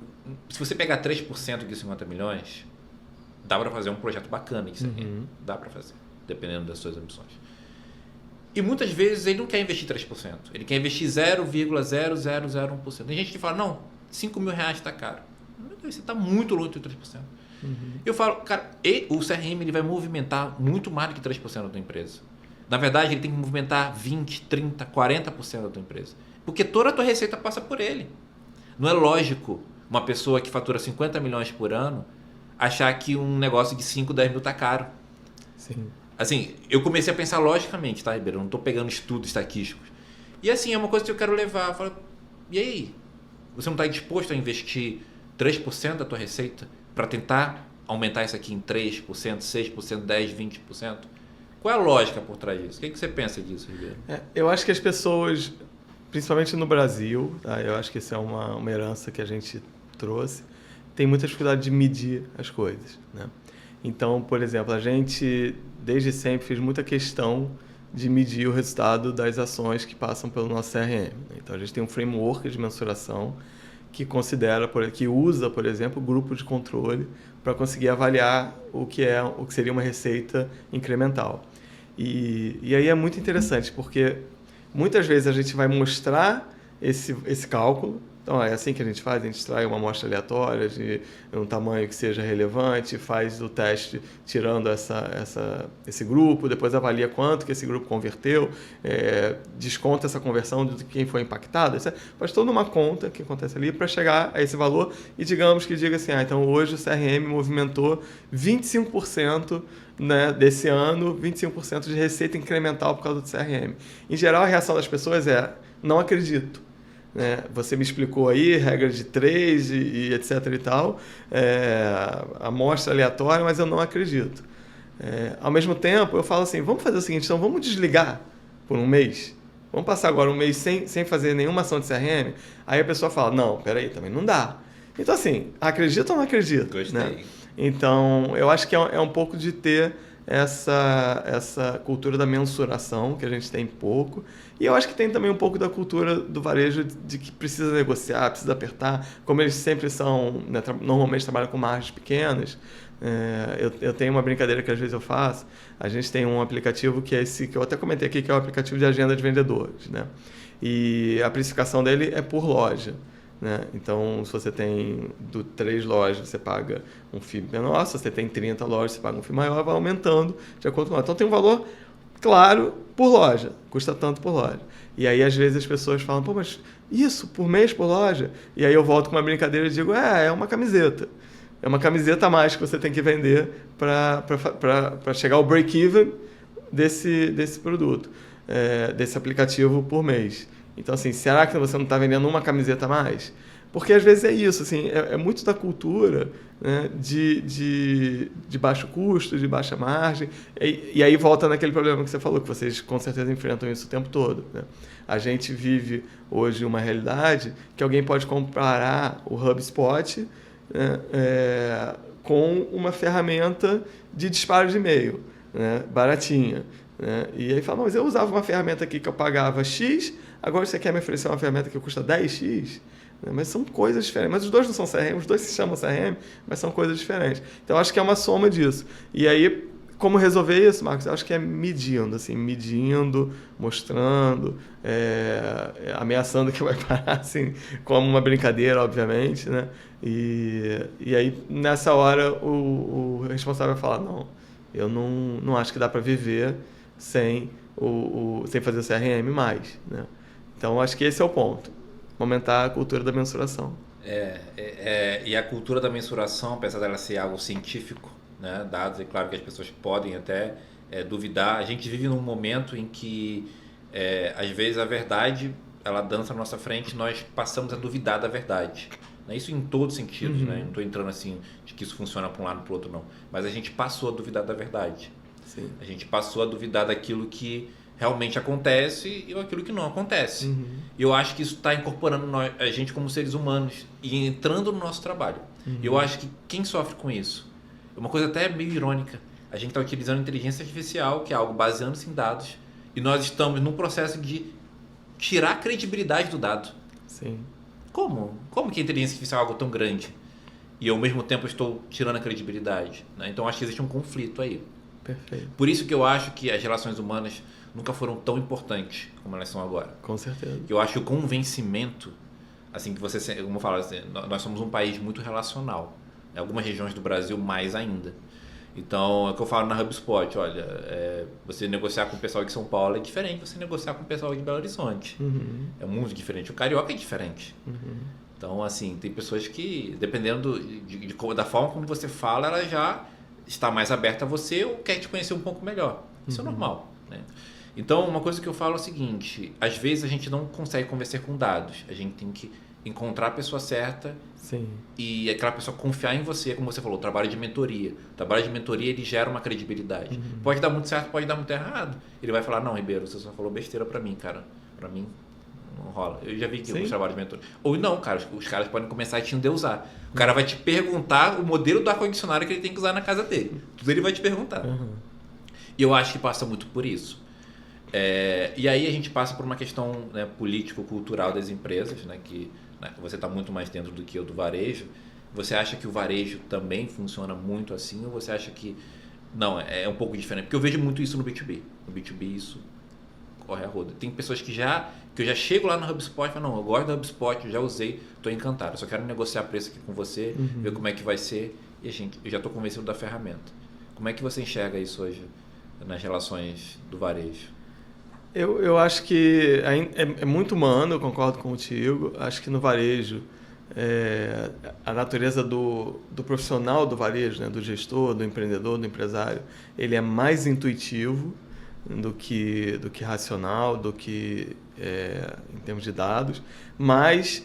Se você pegar 3% de 50 milhões, dá para fazer um projeto bacana disso aqui. Dá para fazer, dependendo das suas ambições. E muitas vezes ele não quer investir 3%. Ele quer investir 0,0001%. Tem gente que fala, não, 5 mil reais está caro. Você está muito longe do 3%. Eu falo, cara, o CRM ele vai movimentar muito mais do que 3% da tua empresa. Na verdade, ele tem que movimentar 20%, 30%, 40% da tua empresa. Porque toda a tua receita passa por ele. Não é lógico uma pessoa que fatura 50 milhões por ano achar que um negócio de 5, 10 mil está caro. Sim. Assim, eu comecei a pensar logicamente, tá, Ribeiro? Eu não estou pegando estudos estatísticos. E assim, é uma coisa que eu quero levar. Eu falo, e aí? Você não está disposto a investir 3% da tua receita para tentar aumentar isso aqui em 3%, 6%, 10%, 20%? Qual é a lógica por trás disso? O que você pensa disso, Ribeiro? Eu acho que as pessoas, principalmente no Brasil, tá? Eu acho que isso é uma herança que a gente trouxe, tem muita dificuldade de medir as coisas. Né? Então, por exemplo, a gente desde sempre fez muita questão de medir o resultado das ações que passam pelo nosso CRM. Então, a gente tem um framework de mensuração que que usa, por exemplo, o grupo de controle para conseguir avaliar o que seria uma receita incremental. E aí é muito interessante, porque muitas vezes a gente vai mostrar esse cálculo. Então, é assim que a gente faz, a gente extrai uma amostra aleatória de um tamanho que seja relevante, faz o teste tirando esse grupo, depois avalia quanto que esse grupo converteu, desconta essa conversão de quem foi impactado, faz toda uma conta que acontece ali para chegar a esse valor e diga assim, então hoje o CRM movimentou 25%, né, desse ano, 25% de receita incremental por causa do CRM. Em geral, a reação das pessoas não acredito. Né? Você me explicou aí, regra de 3 e etc e tal, amostra aleatória, mas eu não acredito. Ao mesmo tempo, eu falo assim, vamos fazer o seguinte, então vamos desligar por um mês, vamos passar agora um mês sem fazer nenhuma ação de CRM, aí a pessoa fala, não, peraí, também não dá. Então assim, acredita ou não acredita? Gostei. Né? Então, eu acho que é um pouco de ter essa cultura da mensuração, que a gente tem pouco. E eu acho que tem também um pouco da cultura do varejo de que precisa negociar, precisa apertar. Como eles sempre são, né, normalmente trabalham com margens pequenas. Eu tenho uma brincadeira que às vezes eu faço. A gente tem um aplicativo que é esse que eu até comentei aqui, que é o aplicativo de agenda de vendedores. Né? E a precificação dele é por loja. Né? Então, se você tem 3 lojas, você paga um FII menor. Se você tem 30 lojas, você paga um FII maior, vai aumentando de acordo com a. Então, tem um valor claro por loja, custa tanto por loja. E aí, às vezes, as pessoas falam, pô, mas isso, por mês, por loja? E aí eu volto com uma brincadeira e digo, é uma camiseta. É uma camiseta a mais que você tem que vender para chegar ao break-even desse produto, desse aplicativo por mês. Então, assim, será que você não está vendendo uma camiseta a mais? Porque, às vezes, é isso, assim, é muito da cultura, né, de baixo custo, de baixa margem, e aí volta naquele problema que você falou, que vocês, com certeza, enfrentam isso o tempo todo. Né? A gente vive, hoje, uma realidade que alguém pode comparar o HubSpot, né, com uma ferramenta de disparo de e-mail, né, baratinha. né? E aí fala, mas eu usava uma ferramenta aqui que eu pagava X, agora você quer me oferecer uma ferramenta que custa 10X? Mas são coisas diferentes. Mas os dois não são CRM, os dois se chamam CRM, mas são coisas diferentes. Então, acho que é uma soma disso. E aí, como resolver isso, Marcos? Eu acho que é medindo, assim, mostrando, ameaçando que vai parar, assim, como uma brincadeira, obviamente, né? E aí, nessa hora, o responsável vai falar, não, eu não acho que dá para viver sem fazer o CRM mais, né? Então, acho que esse é o ponto. Fomentar a cultura da mensuração. E a cultura da mensuração, apesar dela ser algo científico, né, dados, é claro que as pessoas podem até duvidar. A gente vive num momento em que, às vezes, a verdade ela dança na nossa frente e nós passamos a duvidar da verdade. Né? Isso em todos os sentidos, né? Não estou entrando assim de que isso funciona para um lado e para o outro, não. Mas a gente passou a duvidar da verdade. Sim. A gente passou a duvidar daquilo que realmente acontece e aquilo que não acontece. E eu acho que isso está incorporando a gente como seres humanos e entrando no nosso trabalho. Eu acho que quem sofre com isso, é uma coisa até meio irônica, a gente está utilizando inteligência artificial, que é algo baseando-se em dados, e nós estamos num processo de tirar a credibilidade do dado. Sim. Como? Como que a inteligência artificial é algo tão grande? E ao mesmo tempo eu estou tirando a credibilidade, né? Então acho que existe um conflito aí. Perfeito. Por isso que eu acho que as relações humanas nunca foram tão importantes como elas são agora. Com certeza. Eu acho que o convencimento, assim que você, como eu falo, assim, nós somos um país muito relacional. Em algumas regiões do Brasil mais ainda. Então, é o que eu falo na HubSpot, olha, você negociar com o pessoal de São Paulo é diferente de você negociar com o pessoal de Belo Horizonte. É muito diferente. O carioca é diferente. Então, assim, tem pessoas que, dependendo da forma como você fala, ela já está mais aberta a você ou quer te conhecer um pouco melhor. Isso é normal, né? Então, uma coisa que eu falo é o seguinte, às vezes a gente não consegue conversar com dados, a gente tem que encontrar a pessoa certa. Sim. E aquela pessoa confiar em você, como você falou, o trabalho de mentoria. O trabalho de mentoria, ele gera uma credibilidade. Pode dar muito certo, pode dar muito errado. Ele vai falar, não, Ribeiro, você só falou besteira pra mim, cara. Pra mim, não rola. Eu já vi que os trabalhos de mentoria. Ou não, cara, os caras podem começar a te endeusar. O cara vai te perguntar o modelo do ar-condicionado que ele tem que usar na casa dele. Tudo ele vai te perguntar. E eu acho que passa muito por isso. E aí a gente passa por uma questão, né, político-cultural das empresas, né, que você está muito mais dentro do que eu do varejo. Você acha que o varejo também funciona muito assim ou você acha que não, é um pouco diferente? Porque eu vejo muito isso no B2B. No B2B isso corre a roda. Tem pessoas que eu já chego lá no HubSpot e falo, não, eu gosto do HubSpot, eu já usei, estou encantado. Eu só quero negociar preço aqui com você, ver como é que vai ser e eu já estou convencido da ferramenta. Como é que você enxerga isso hoje nas relações do varejo? Eu acho que é muito humano, eu concordo contigo. Acho que no varejo, a natureza do profissional do varejo, né, do gestor, do empreendedor, do empresário, ele é mais intuitivo do que racional, do que em termos de dados, mas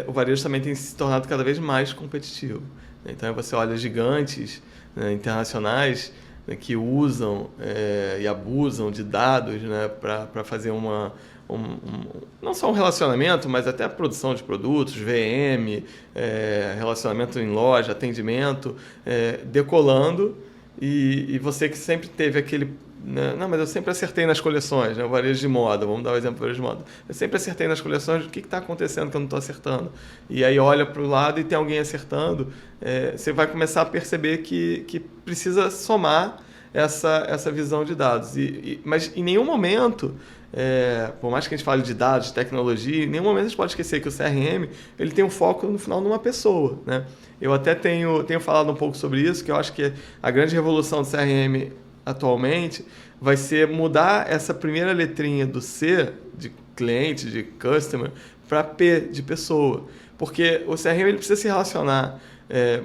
o varejo também tem se tornado cada vez mais competitivo. Então, você olha gigantes, né, internacionais, que usam e abusam de dados, né, para fazer não só um relacionamento, mas até a produção de produtos, VM, relacionamento em loja, atendimento, decolando, e você que sempre teve aquele... Não, mas eu sempre acertei nas coleções, né? O varejo de moda, vamos dar um exemplo do varejo de moda. Eu sempre acertei nas coleções, o que está acontecendo que eu não estou acertando? E aí olha para o lado e tem alguém acertando, você vai começar a perceber que precisa somar essa visão de dados. Mas em nenhum momento, por mais que a gente fale de dados, de tecnologia, em nenhum momento a gente pode esquecer que o CRM ele tem um foco no final numa pessoa, né? Eu até tenho falado um pouco sobre isso, que eu acho que a grande revolução do CRM atualmente vai ser mudar essa primeira letrinha do C, de cliente, de customer, para P, de pessoa. Porque o CRM ele precisa se relacionar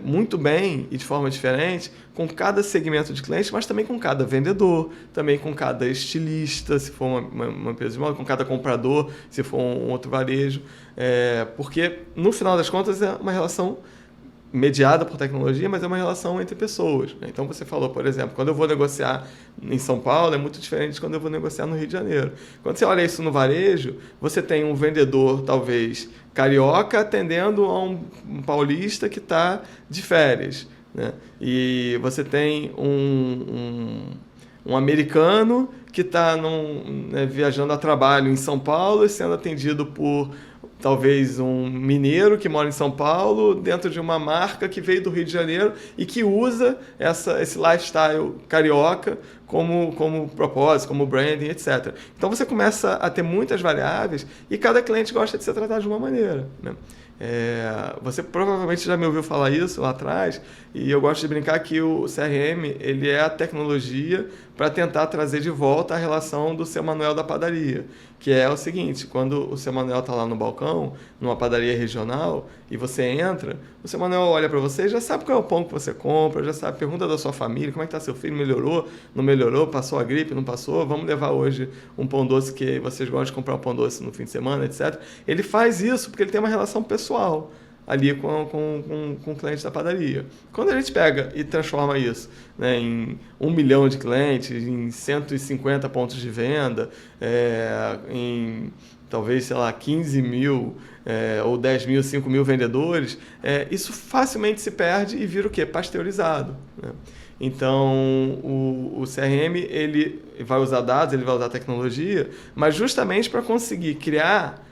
muito bem e de forma diferente com cada segmento de cliente, mas também com cada vendedor, também com cada estilista, se for uma empresa de moda, com cada comprador, se for um outro varejo. Porque, no final das contas, é uma relação mediada por tecnologia, mas é uma relação entre pessoas. Então, você falou, por exemplo, quando eu vou negociar em São Paulo, é muito diferente de quando eu vou negociar no Rio de Janeiro. Quando você olha isso no varejo, você tem um vendedor, talvez, carioca, atendendo a um paulista que está de férias, né? E você tem Um americano que está viajando a trabalho em São Paulo e sendo atendido por talvez um mineiro que mora em São Paulo, dentro de uma marca que veio do Rio de Janeiro e que usa esse lifestyle carioca como propósito, como branding, etc. Então você começa a ter muitas variáveis e cada cliente gosta de ser tratado de uma maneira, né? Você provavelmente já me ouviu falar isso lá atrás, e eu gosto de brincar que o CRM ele é a tecnologia para tentar trazer de volta a relação do seu Manuel da padaria, que é o seguinte: quando o seu Manuel está lá no balcão, numa padaria regional, e você entra, o seu Manuel olha para você e já sabe qual é o pão que você compra, já sabe, pergunta da sua família, como é que está seu filho, melhorou, não melhorou, passou a gripe, não passou, vamos levar hoje um pão doce que vocês gostam de comprar um pão doce no fim de semana, etc. Ele faz isso porque ele tem uma relação pessoal ali com o cliente da padaria. Quando a gente pega e transforma isso, né, em 1 milhão de clientes, em 150 pontos de venda, em talvez, sei lá, 15 mil ou 10 mil, 5 mil vendedores, isso facilmente se perde e vira o quê? Pasteurizado, né? Então, o CRM ele vai usar dados, ele vai usar tecnologia, mas justamente para conseguir criar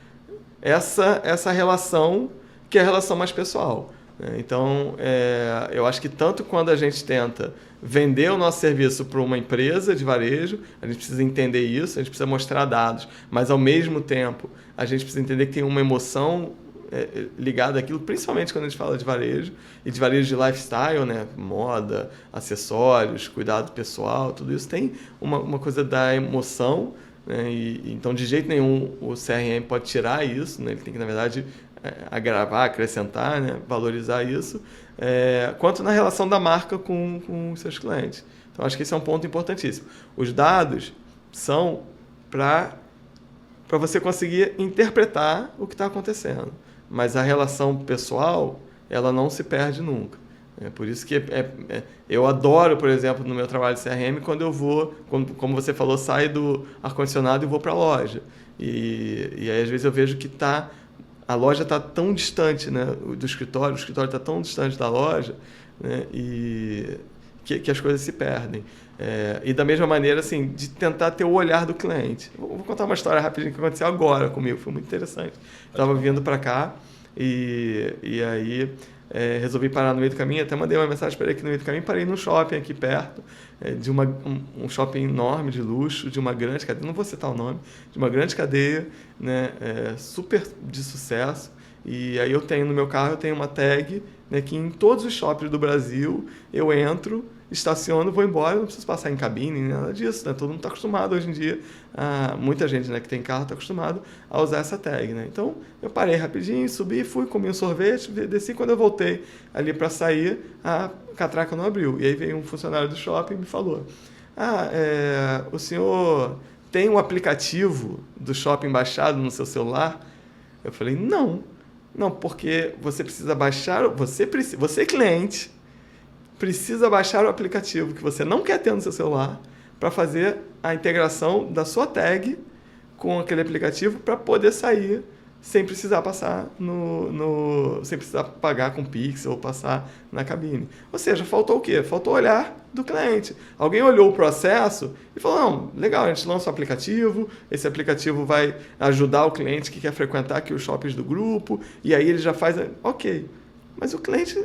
essa relação, que é a relação mais pessoal, né? Então, eu acho que tanto quando a gente tenta vender o nosso serviço para uma empresa de varejo, a gente precisa entender isso, a gente precisa mostrar dados, mas ao mesmo tempo a gente precisa entender que tem uma emoção ligada àquilo, principalmente quando a gente fala de varejo, e de varejo de lifestyle, né? Moda, acessórios, cuidado pessoal, tudo isso tem uma coisa da emoção, né? Então, de jeito nenhum, o CRM pode tirar isso, né? Ele tem que, na verdade, agravar, acrescentar, né? Valorizar isso, quanto na relação da marca com os seus clientes. Então, acho que esse é um ponto importantíssimo. Os dados são para você conseguir interpretar o que está acontecendo, mas a relação pessoal, ela não se perde nunca. Por isso que eu adoro, por exemplo, no meu trabalho de CRM, quando eu vou, como você falou, saio do ar-condicionado e vou para a loja. E aí, às vezes, eu vejo que a loja está tão distante, né, do escritório, o escritório está tão distante da loja, né, e que as coisas se perdem. E da mesma maneira, assim, de tentar ter o olhar do cliente. Vou contar uma história rapidinho que aconteceu agora comigo, foi muito interessante. Estava vindo para cá e aí resolvi parar no meio do caminho, até mandei uma mensagem para ele aqui no meio do caminho, parei num shopping aqui perto, de um shopping enorme de luxo, de uma grande cadeia, não vou citar o nome, de uma grande cadeia, né, super de sucesso. E aí no meu carro eu tenho uma tag, né, que em todos os shoppings do Brasil eu entro, estaciono, vou embora, não preciso passar em cabine, nem nada disso, né? Todo mundo está acostumado hoje em dia, muita gente, né, que tem carro está acostumado a usar essa tag, né? Então eu parei rapidinho, subi, fui, comi um sorvete, desci. Quando eu voltei ali para sair, a catraca não abriu. E aí veio um funcionário do shopping e me falou: o senhor tem um aplicativo do shopping baixado no seu celular? Eu falei: não, porque você precisa baixar, você cliente, precisa baixar o aplicativo que você não quer ter no seu celular para fazer a integração da sua tag com aquele aplicativo para poder sair sem precisar passar sem precisar pagar com Pix ou passar na cabine. Ou seja, faltou o quê? Faltou o olhar do cliente. Alguém olhou o processo e falou: não, legal, a gente lança o aplicativo, esse aplicativo vai ajudar o cliente que quer frequentar aqui os shoppings do grupo, e aí ele já faz... Ok, mas o cliente,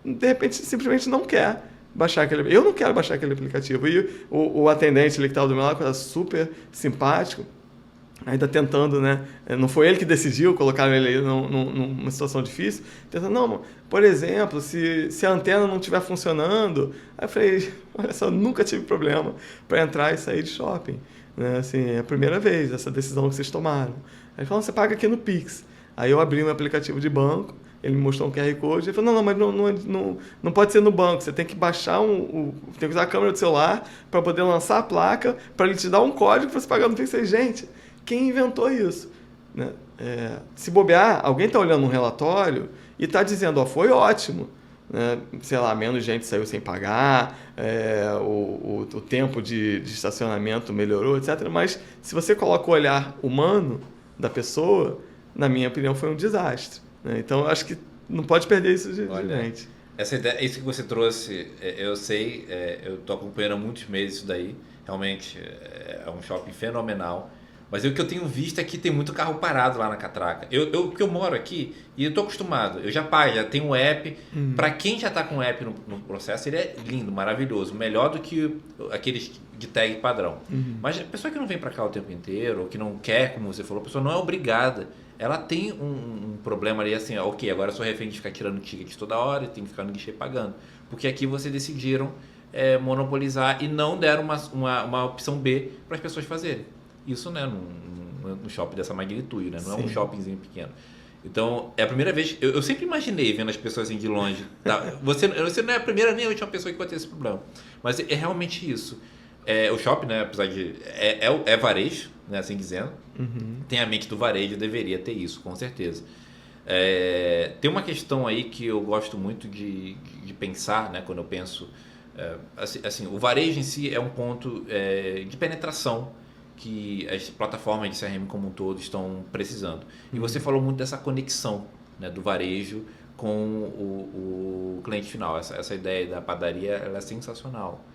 de repente, simplesmente não quer baixar aquele... Eu não quero baixar aquele aplicativo. E o atendente ali que estava do meu lado, era super simpático, ainda tentando, né? Não foi ele que decidiu colocar ele numa situação difícil. Tentando, não, por exemplo, se a antena não estiver funcionando... Aí eu falei: olha só, nunca tive problema para entrar e sair de shopping, né? Assim, é a primeira vez essa decisão que vocês tomaram. Aí ele falou: você paga aqui no Pix. Aí eu abri meu aplicativo de banco, ele me mostrou um QR Code, ele falou: não, mas não pode ser no banco, você tem que baixar tem que usar a câmera do celular para poder lançar a placa, para ele te dar um código para você pagar no Pix. Eu falei: gente, quem inventou isso? Né? Se bobear, alguém está olhando um relatório e está dizendo: foi ótimo, né? Sei lá, menos gente saiu sem pagar, o tempo de estacionamento melhorou, etc. Mas se você coloca o olhar humano da pessoa, na minha opinião, foi um desastre, né? Então, eu acho que não pode perder isso de gente. Essa ideia, isso que você trouxe, eu sei, eu estou acompanhando há muitos meses isso daí. Realmente é um shopping fenomenal. Mas o que eu tenho visto é que tem muito carro parado lá na catraca. Porque eu moro aqui e eu estou acostumado. Eu já pago, já tenho um app. Para quem já está com o app no processo, ele é lindo, maravilhoso. Melhor do que aqueles de tag padrão. Mas a pessoa que não vem para cá o tempo inteiro, ou que não quer, como você falou, a pessoa não é obrigada. Ela tem um problema ali assim, ok, agora eu sou refém de ficar tirando tickets toda hora e tem que ficar no guichê pagando. Porque aqui vocês decidiram monopolizar e não deram uma opção B para as pessoas fazerem. Isso, né, num shopping dessa magnitude, né? Não é um shoppingzinho pequeno. Então, é a primeira vez... Eu sempre imaginei vendo as pessoas assim de longe. Tá? Você não é a primeira nem a última pessoa que vai ter esse problema. Mas é realmente isso. O shopping, né, apesar de... É varejo, né, assim dizendo. Tem a mente do varejo, deveria ter isso, com certeza. Tem uma questão aí que eu gosto muito de pensar, né, quando eu penso... assim, o varejo em si é um ponto de penetração que as plataformas de CRM como um todo estão precisando. E você falou muito dessa conexão, né, do varejo com o cliente final. Essa ideia da padaria, ela é sensacional.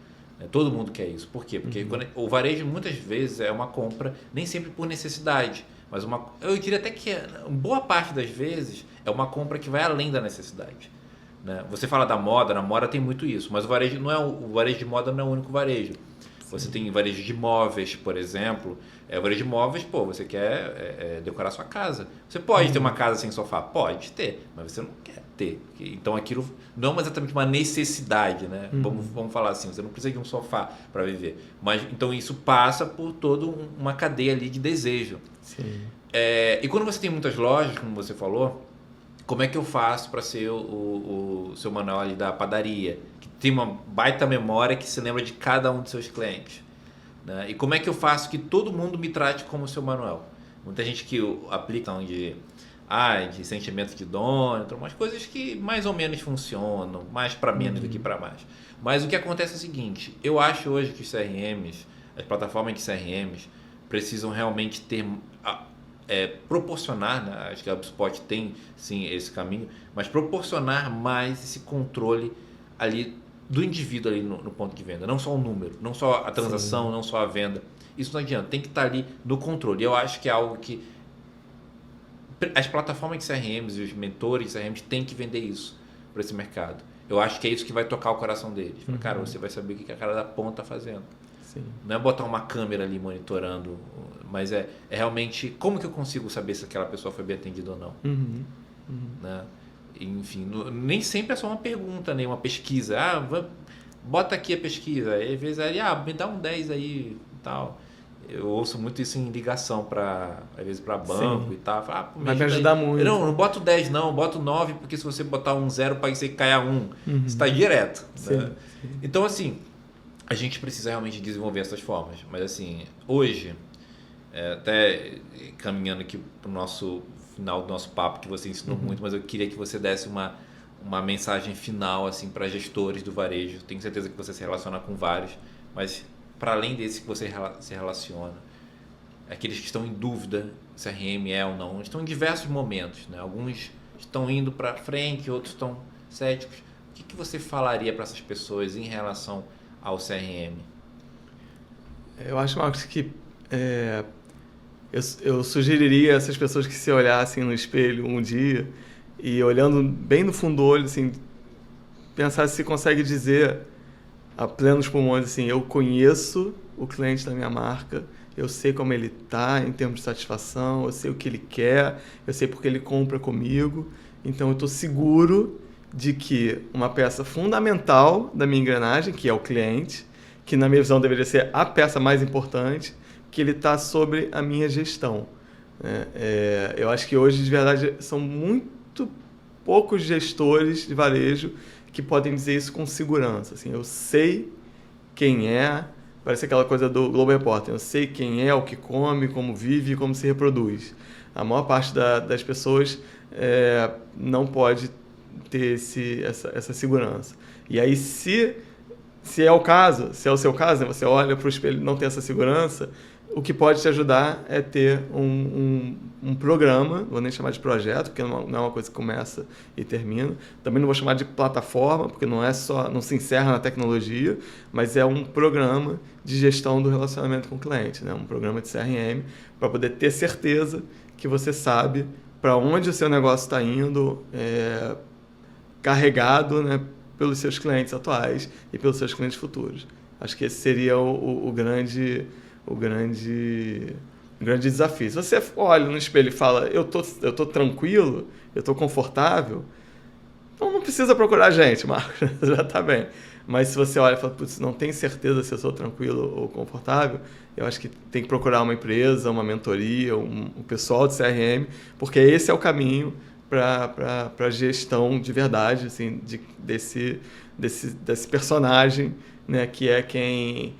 Todo mundo quer isso. Por quê? Porque o varejo muitas vezes é uma compra, nem sempre por necessidade, mas eu diria até que boa parte das vezes é uma compra que vai além da necessidade. Né? Você fala da moda, na moda tem muito isso, mas o varejo o varejo de moda não é o único varejo. Você tem varejo de imóveis, por exemplo. O varejo de imóveis, você quer decorar sua casa. Você pode ter uma casa sem sofá? Pode ter, mas você não quer ter. Então aquilo não é exatamente uma necessidade, né? Vamos falar assim, você não precisa de um sofá para viver. Mas então isso passa por toda uma cadeia ali de desejo. Sim. E quando você tem muitas lojas, como você falou, como é que eu faço para ser o seu manual ali da padaria? Tem uma baita memória que se lembra de cada um dos seus clientes. Né? E como é que eu faço que todo mundo me trate como seu Manuel? Muita gente que aplica de sentimento de dono, umas coisas que mais ou menos funcionam, mais para menos do que para mais. Mas o que acontece é o seguinte, eu acho hoje que os CRMs, as plataformas de CRMs, precisam realmente ter... proporcionar, né? Acho que a HubSpot tem sim esse caminho, mas proporcionar mais esse controle ali do indivíduo ali no ponto de venda, não só o número, não só a transação, não só a venda. Isso não adianta, tem que estar ali no controle. Eu acho que é algo que as plataformas de CRMs e os mentores de CRMs têm que vender isso para esse mercado. Eu acho que é isso que vai tocar o coração deles. Cara, você vai saber o que a cara da ponta está fazendo. Sim. Não é botar uma câmera ali monitorando, mas é realmente como que eu consigo saber se aquela pessoa foi bem atendida ou não. Né? Enfim, nem sempre é só uma pergunta, nem uma pesquisa. Bota aqui a pesquisa. Aí, às vezes, me dá um 10 aí e tal. Eu ouço muito isso em ligação, às vezes, para banco. Sim. E tal. Vai me ajudar muito. Não boto 10 não, boto 9, porque se você botar um 0, pode ser que caia 1. Você está direto. Sim. Né? Então, assim, a gente precisa realmente desenvolver essas formas. Mas, assim, hoje, até caminhando aqui para o nosso final do nosso papo, que você ensinou muito, mas eu queria que você desse uma mensagem final assim, para gestores do varejo. Tenho certeza que você se relaciona com vários, mas para além desse que você se relaciona, aqueles que estão em dúvida se CRM é ou não, estão em diversos momentos, né? Alguns estão indo para frente, outros estão céticos. O que você falaria para essas pessoas em relação ao CRM? Eu acho, Marcos, que eu sugeriria a essas pessoas que se olhassem no espelho um dia e olhando bem no fundo do olho, assim, pensar se consegue dizer a plenos pulmões, assim, eu conheço o cliente da minha marca, eu sei como ele está em termos de satisfação, eu sei o que ele quer, eu sei porque ele compra comigo, então eu estou seguro de que uma peça fundamental da minha engrenagem, que é o cliente, que na minha visão deveria ser a peça mais importante, que ele está sobre a minha gestão. Eu acho que hoje, de verdade, são muito poucos gestores de varejo que podem dizer isso com segurança. Assim, eu sei quem é, parece aquela coisa do Globo Repórter, eu sei quem é, o que come, como vive e como se reproduz. A maior parte das pessoas não pode ter essa segurança. E aí, se Se é o caso, se é o seu caso, né, você olha para o espelho e não tem essa segurança, o que pode te ajudar é ter um programa, não vou nem chamar de projeto, porque não é uma coisa que começa e termina. Também não vou chamar de plataforma, porque não se encerra na tecnologia, mas é um programa de gestão do relacionamento com o cliente, né? Um programa de CRM, para poder ter certeza que você sabe para onde o seu negócio está indo, carregado, né, pelos seus clientes atuais e pelos seus clientes futuros. Acho que esse seria o grande desafio. Se você olha no espelho e fala, eu tô tranquilo, eu tô confortável, então não precisa procurar gente, Marcos, já está bem. Mas se você olha e fala, putz, não tenho certeza se eu sou tranquilo ou confortável, eu acho que tem que procurar uma empresa, uma mentoria, um pessoal de CRM, porque esse é o caminho para a gestão de verdade, assim, desse personagem, né, que é quem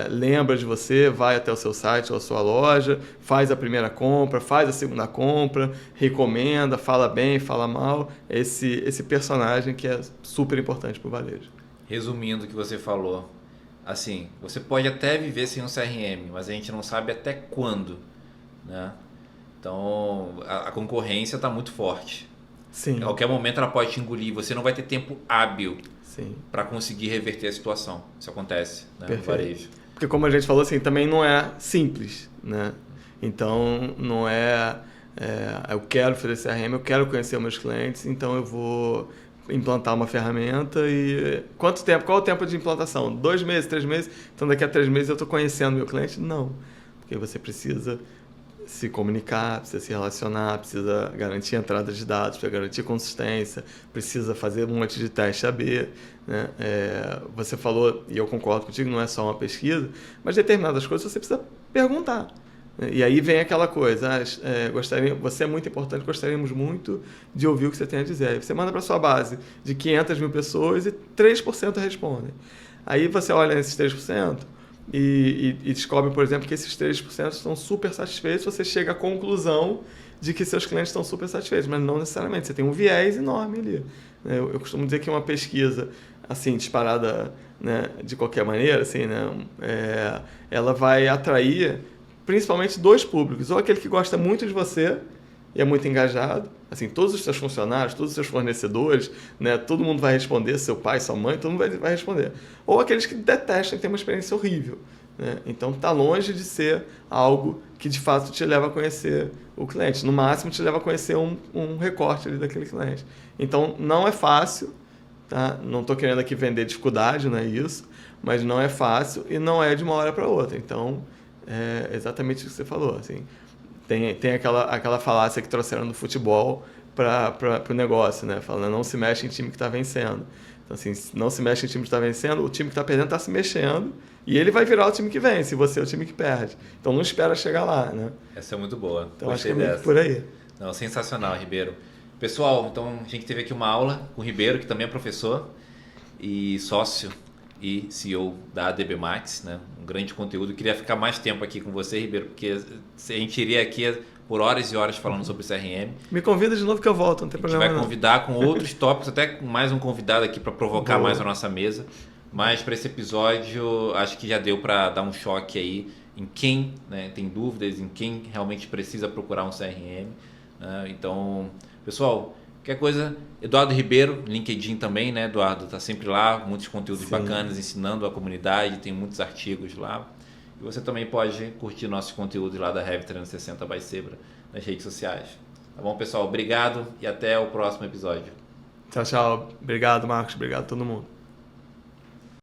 lembra de você, vai até o seu site ou a sua loja, faz a primeira compra, faz a segunda compra, recomenda, fala bem, fala mal. Esse personagem que é super importante para o varejo. Resumindo o que você falou, assim, você pode até viver sem um CRM, mas a gente não sabe até quando, né? Então, a concorrência está muito forte. Sim. A qualquer momento ela pode te engolir. Você não vai ter tempo hábil para conseguir reverter a situação. Isso acontece, né, no varejo. Porque como a gente falou, assim, também não é simples, né? Então, não eu quero fazer CRM, eu quero conhecer os meus clientes, então eu vou implantar uma ferramenta e... Quanto tempo? Qual é o tempo de implantação? 2 meses, 3 meses? Então, daqui a 3 meses eu estou conhecendo meu cliente? Não. Porque você precisa se comunicar, precisa se relacionar, precisa garantir a entrada de dados, precisa garantir consistência, precisa fazer um monte de teste AB, né? Você falou, e eu concordo contigo, não é só uma pesquisa, mas determinadas coisas você precisa perguntar. E aí vem aquela coisa, você é muito importante, gostaríamos muito de ouvir o que você tem a dizer. Aí você manda para a sua base de 500 mil pessoas e 3% respondem. Aí você olha nesses 3%, e descobre, por exemplo, que esses 3% estão super satisfeitos, você chega à conclusão de que seus clientes estão super satisfeitos, mas não necessariamente, você tem um viés enorme ali. Eu costumo dizer que uma pesquisa assim, disparada, né, de qualquer maneira, assim, né, ela vai atrair principalmente 2 públicos, ou aquele que gosta muito de você e é muito engajado, assim, todos os seus funcionários, todos os seus fornecedores, né, todo mundo vai responder, seu pai, sua mãe, todo mundo vai responder. Ou aqueles que detestam e têm uma experiência horrível, né? Então, está longe de ser algo que, de fato, te leva a conhecer o cliente. No máximo, te leva a conhecer um recorte ali daquele cliente. Então, não é fácil, tá? Não estou querendo aqui vender dificuldade, não é isso, mas não é fácil e não é de uma hora para outra. Então, é exatamente o que você falou, assim. Tem aquela falácia que trouxeram do futebol para o negócio, né? Falando, não se mexe em time que está vencendo. Então, assim, não se mexe em time que está vencendo, o time que está perdendo está se mexendo e ele vai virar o time que vence, e você é o time que perde. Então, não espera chegar lá, né? Essa é muito boa. Então, acho que é muito por aí. Não, sensacional, Ribeiro. Pessoal, então a gente teve aqui uma aula com o Ribeiro, que também é professor e sócio e CEO da ADB Max, né? Um grande conteúdo. Eu queria ficar mais tempo aqui com você, Ribeiro, porque a gente iria aqui por horas e horas falando sobre CRM. Me convida de novo que eu volto, não tem problema. A gente vai convidar com outros tópicos, até com mais um convidado aqui para provocar mais a nossa mesa. Mas para esse episódio, acho que já deu para dar um choque aí em quem, né, tem dúvidas, em quem realmente precisa procurar um CRM. Né? Então, pessoal, qualquer coisa, Eduardo Ribeiro, LinkedIn também, né, Eduardo? Está sempre lá, muitos conteúdos bacanas, ensinando a comunidade, tem muitos artigos lá. E você também pode curtir nossos conteúdos lá da Heavy 360 by Zebra nas redes sociais. Tá bom, pessoal? Obrigado e até o próximo episódio. Tchau, tchau. Obrigado, Marcos. Obrigado a todo mundo.